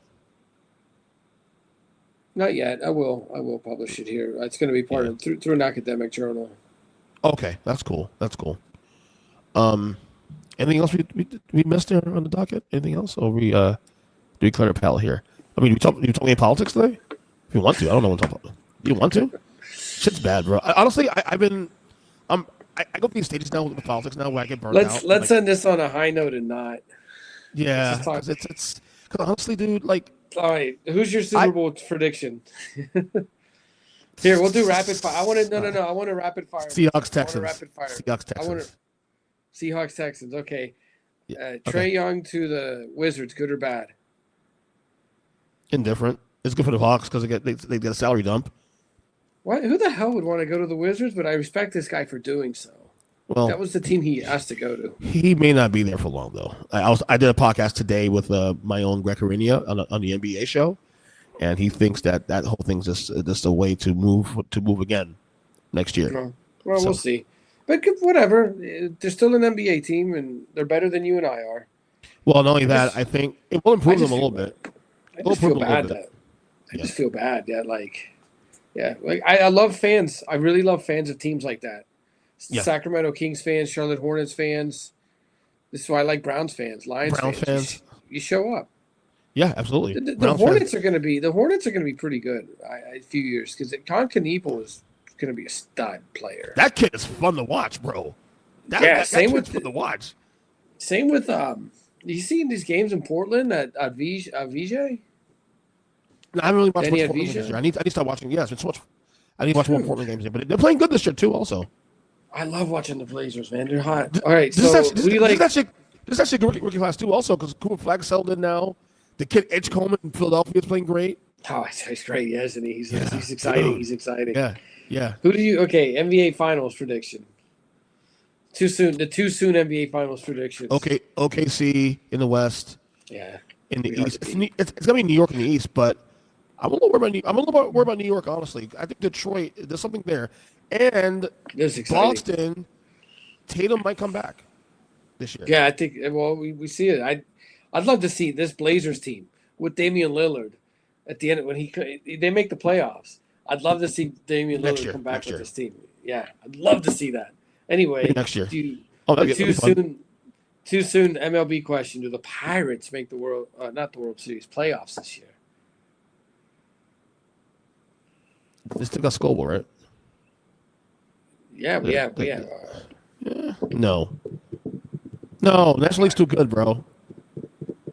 S2: Not yet. I will publish it here. It's going to be part of through an academic journal.
S1: Okay, that's cool. Anything else we missed there on the docket? Anything else? Or do we clear a palate here? I mean, you talking any politics today? If you want to, I don't know what to talk about. You want to? Shit's bad, bro. Honestly, I go through these stages now with politics now where I get burned out.
S2: Let's end this on a high note and not.
S1: Yeah, because it's honestly, dude, like.
S2: All right, who's your Super Bowl prediction? Here, we'll do rapid fire. I want a rapid fire.
S1: Seahawks Texans.
S2: Rapid fire.
S1: Seahawks Texans.
S2: Seahawks Texans. Okay. Trae Young to the Wizards. Good or bad?
S1: Indifferent. It's good for the Hawks because they get a salary dump.
S2: What? Who the hell would want to go to the Wizards? But I respect this guy for doing so. Well, that was the team he asked to go to.
S1: He may not be there for long, though. I did a podcast today with my own Greg Harinia on the NBA show, and he thinks that whole thing's just a way to move again next year.
S2: Well, we'll see. But whatever. They're still an NBA team, and they're better than you and I are.
S1: Well, not only that, I think it will improve them a little bit.
S2: I just feel bad. I just feel bad. I love fans. I really love fans of teams like that. Yeah. Sacramento Kings fans, Charlotte Hornets fans. This is why I like Browns fans, Lions fans. You show up.
S1: Yeah, absolutely.
S2: The Hornets are going to be pretty good a few years because Con Knievel is going to be a stud player.
S1: That kid is fun to watch, bro.
S2: Same with
S1: fun to watch.
S2: Same with you seen these games in Portland at VJ?
S1: No, I haven't really watched much Portland games this year. I need to start watching. Yeah, it's been so much. I need to watch more Portland games, but they're playing good this year too. Also.
S2: I love watching the Blazers, man. They're hot. All right,
S1: this is actually a rookie class too, also because Cooper Flag settled in now. The kid Edgecombe in Philadelphia is playing great.
S2: Oh, he's great, isn't he? He's exciting. Dude. He's exciting.
S1: Yeah.
S2: Who do you? Okay, NBA Finals prediction. Too soon. The too soon NBA Finals predictions.
S1: Okay, OKC in the West.
S2: Yeah.
S1: In the East, it's gonna be New York in the East, but I'm a little worried about New York. Honestly, I think Detroit. There's something there. And Boston, Tatum might come back this year.
S2: Yeah, I think. Well, we see it. I'd love to see this Blazers team with Damian Lillard at the end when they make the playoffs. I'd love to see Damian Lillard come back with this team. Yeah, I'd love to see that. Anyway,
S1: next year.
S2: Too soon. MLB question: do the Pirates make the not the World Series playoffs this year?
S1: They still got Scoble, right?
S2: Yeah.
S1: No. National League's too good, bro.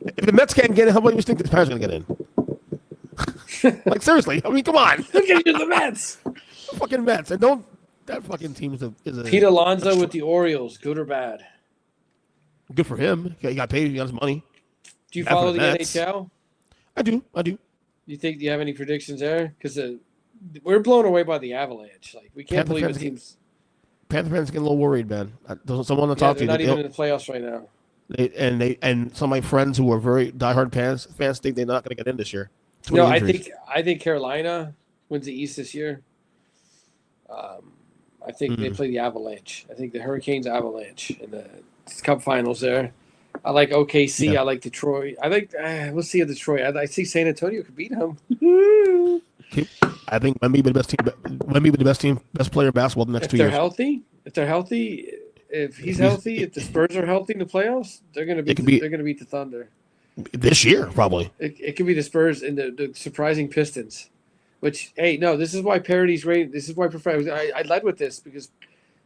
S1: If the Mets can't get in, how about you think the Pirates are going to get in? Like, seriously. I mean, come on.
S2: Look at the Mets.
S1: The fucking Mets. And don't... That fucking team is a...
S2: Pete Alonso with the Orioles. Good or bad?
S1: Good for him. He got paid. He got his money.
S2: Do you follow the NHL?
S1: I do.
S2: You think... Do you have any predictions there? Because we're blown away by the Avalanche. Like, we can't believe the team's...
S1: Panther fans getting a little worried, man. Someone to talk to.
S2: They're not even in the playoffs right now.
S1: And some of my friends who are very diehard fans think they're not going to get in this year.
S2: No, I think Carolina wins the East this year. I think they play the Avalanche. I think the Hurricanes Avalanche in the Cup Finals there. I like OKC. Yeah. I like Detroit. We'll see if Detroit. I see San Antonio could beat them.
S1: I think Wemby be the best team. Wemby be the best player in basketball the next 2 years.
S2: If they're healthy, if he's healthy, if the Spurs are healthy in the playoffs, they're going to beat the Thunder
S1: this year. Probably
S2: it could be the Spurs and the surprising Pistons. Which, hey, no, this is why parity's great. This is why I led with this because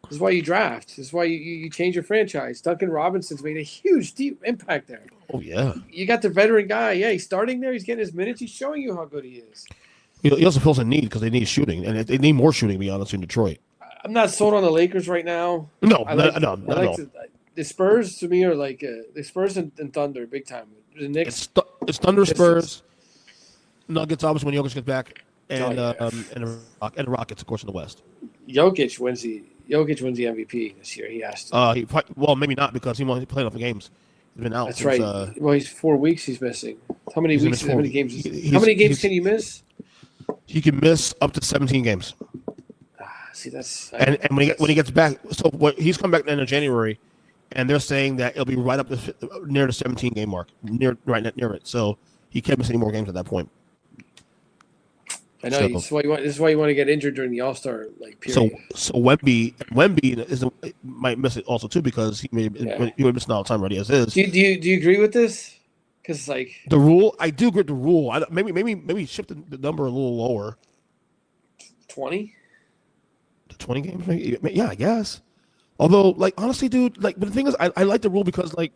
S2: this is why you draft. This is why you change your franchise. Duncan Robinson's made a huge, deep impact there.
S1: Oh, yeah.
S2: You got the veteran guy. Yeah, he's starting there. He's getting his minutes. He's showing you how good he is.
S1: He also feels a need because they need shooting, and they need more shooting, to be honest, in Detroit.
S2: I'm not sold on the Lakers right now.
S1: No.
S2: The Spurs, to me, are like the Spurs and Thunder, big time. The Knicks.
S1: It's Thunder, Spurs, Nuggets, obviously, when Jokic gets back. And the Rockets, of course, in the West.
S2: Jokic wins the MVP this year. He has
S1: to. Well, maybe not because he only played enough games. He's been out.
S2: That's right. Well, he's 4 weeks. He's missing. How many weeks? How many games? How many games can you miss?
S1: He can miss up to 17 games.
S2: See, that's
S1: and when he gets back, so he's come back at the end of January, and they're saying that it'll be right up near the 17 game mark, near it. So he can't miss any more games at that point.
S2: I know. This is why you want to get injured during the All-Star period.
S1: So Wemby might miss it also too because he would miss all the time already as is.
S2: Do you agree with this? Because
S1: the rule, I do agree with the rule. Maybe shift the number a little lower.
S2: 20.
S1: The 20 games, maybe? Yeah, I guess. Although, honestly, dude, but the thing is, I like the rule because
S2: I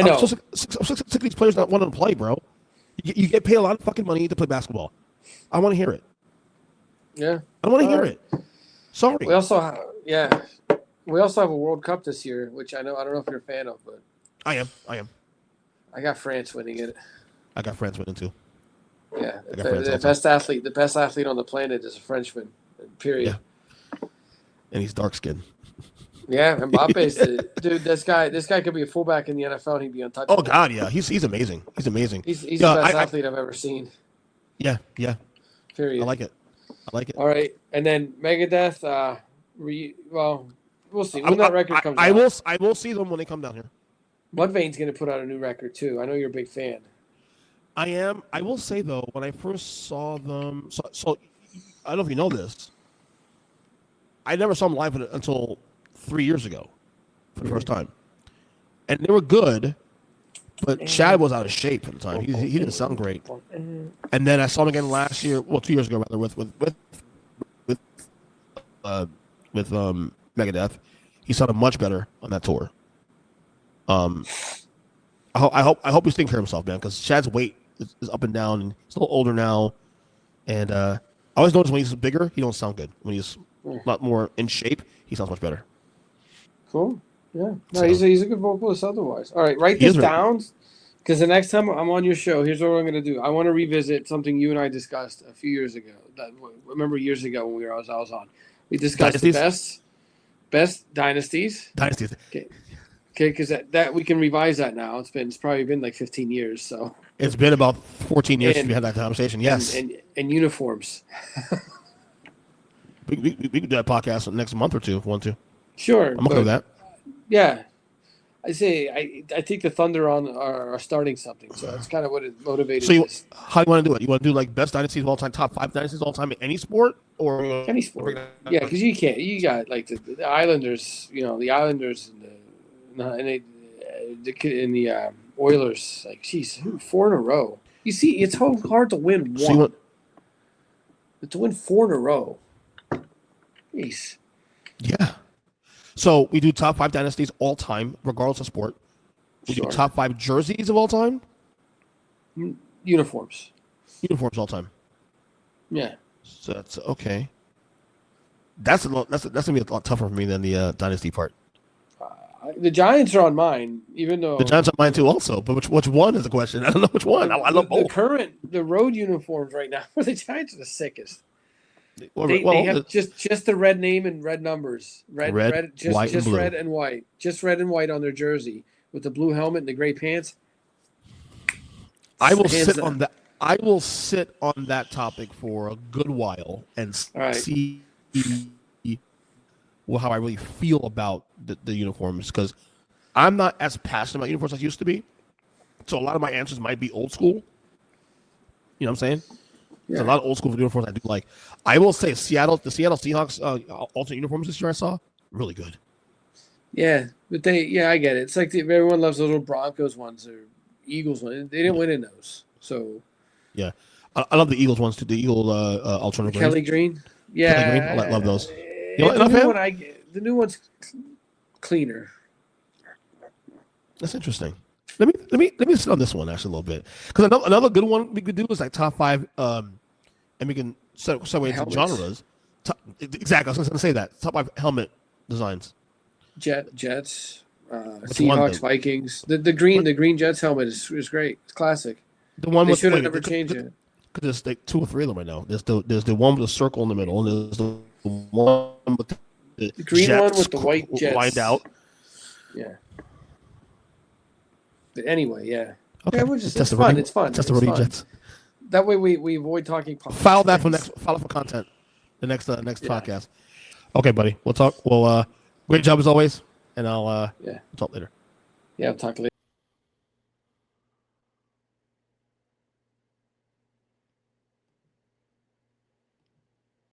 S2: know.
S1: I'm so sick of these players not wanting to play, bro. You get paid a lot of fucking money to play basketball. I want to hear it.
S2: Yeah.
S1: I want to hear it. Sorry.
S2: We also have a World Cup this year, which I don't know if you're a fan of, but
S1: I am.
S2: I got France winning it.
S1: I got France winning too.
S2: Yeah. The best athlete on the planet is a Frenchman. Period.
S1: Yeah. And he's dark skinned.
S2: Yeah, Mbappe's dude. This guy could be a fullback in the NFL. And he'd be untouchable.
S1: Oh God, yeah, he's amazing. He's amazing.
S2: He's the best athlete I've ever seen.
S1: Yeah.
S2: Period.
S1: I like it.
S2: All right, and then Megadeth. We'll see when that record comes
S1: out. I will see them when they come down here.
S2: Mudvayne's going to put out a new record too. I know you're a big fan.
S1: I am. I will say though, when I first saw them, so I don't know if you know this. I never saw them live until 3 years ago for the first time, and they were good. But Chad was out of shape at the time. He didn't sound great. And then I saw him again last year. Well, 2 years ago rather with Megadeth. He sounded much better on that tour. I hope he's taking care of himself, man, because Chad's weight is up and down, and he's a little older now. And I always notice when he's bigger, he don't sound good. When he's a lot more in shape, he sounds much better.
S2: Cool. Yeah. No, he's a good vocalist otherwise. All right, write this down because the next time I'm on your show, here's what I'm going to do. I want to revisit something you and I discussed a few years ago. Remember years ago when I was on. We discussed Dynasties? The best Dynasties.
S1: Dynasties.
S2: Okay, because that we can revise that now. It's probably been like 15 years. So
S1: it's been about 14 years since we had that conversation. Yes.
S2: And uniforms.
S1: we can do that podcast next month or two if you want to.
S2: Sure.
S1: I'm okay with that.
S2: Yeah, I think the Thunder are starting something, so that's kind of what it motivated.
S1: So how do you want to do it? You want to do best dynasties of all time, top 5 dynasties of all time in any sport, or
S2: any sport? Yeah, because you can't. You got the Islanders, the Islanders and the Oilers. Geez, 4 in a row. You see, it's so hard to win one. To win 4 in a row. Jeez.
S1: Yeah. So we do top 5 dynasties all time, regardless of sport. We do top 5 jerseys of all time.
S2: Uniforms
S1: all time.
S2: Yeah.
S1: So that's okay. That's gonna be a lot tougher for me than the dynasty part.
S2: The Giants are on mine, even though
S1: the Giants are mine too, also. But which one is the question? I don't know which one. I love both.
S2: The road uniforms right now for the Giants are the sickest. They have just the red name and red numbers. Red,
S1: white,
S2: just
S1: and blue.
S2: red and white. Just red and white on their jersey with the blue helmet and the gray pants.
S1: I will sit on that. I will sit on that topic for a good while and see how I really feel about the uniforms, because I'm not as passionate about uniforms as I used to be. So a lot of my answers might be old school. You know what I'm saying?
S2: Yeah.
S1: There's a lot of old school uniforms I do like. I will say the Seattle Seahawks alternate uniforms this year I saw, really good.
S2: Yeah, but I get it. It's like everyone loves the little Broncos ones or Eagles ones. They didn't win in those, so.
S1: Yeah, I love the Eagles ones too. The Eagle alternative
S2: Kelly Green. Yeah,
S1: Kelly Green. I love those.
S2: The new one's cleaner.
S1: That's interesting. Let me sit on this one actually a little bit, because another good one we could do is like top 5, and we can segue into genres. Exactly, I was going to say that top 5 helmet designs.
S2: Jets, Seahawks, Vikings. The green Jets helmet is great. It's classic.
S1: The one
S2: they should have never changed it.
S1: Because there's like 2 or 3 of them right now. There's the one with the circle in the middle, and there's the one with the
S2: green
S1: jets
S2: one with the white jets
S1: lined out.
S2: Yeah. But anyway, yeah.
S1: Okay.
S2: Yeah, it's fun. It's fun.
S1: Test the rodeo jets.
S2: That way we avoid talking politics.
S1: File for content. The next podcast. Okay, buddy. We'll talk. Well, great job as always, and I'll talk later.
S2: Yeah, I'll talk later.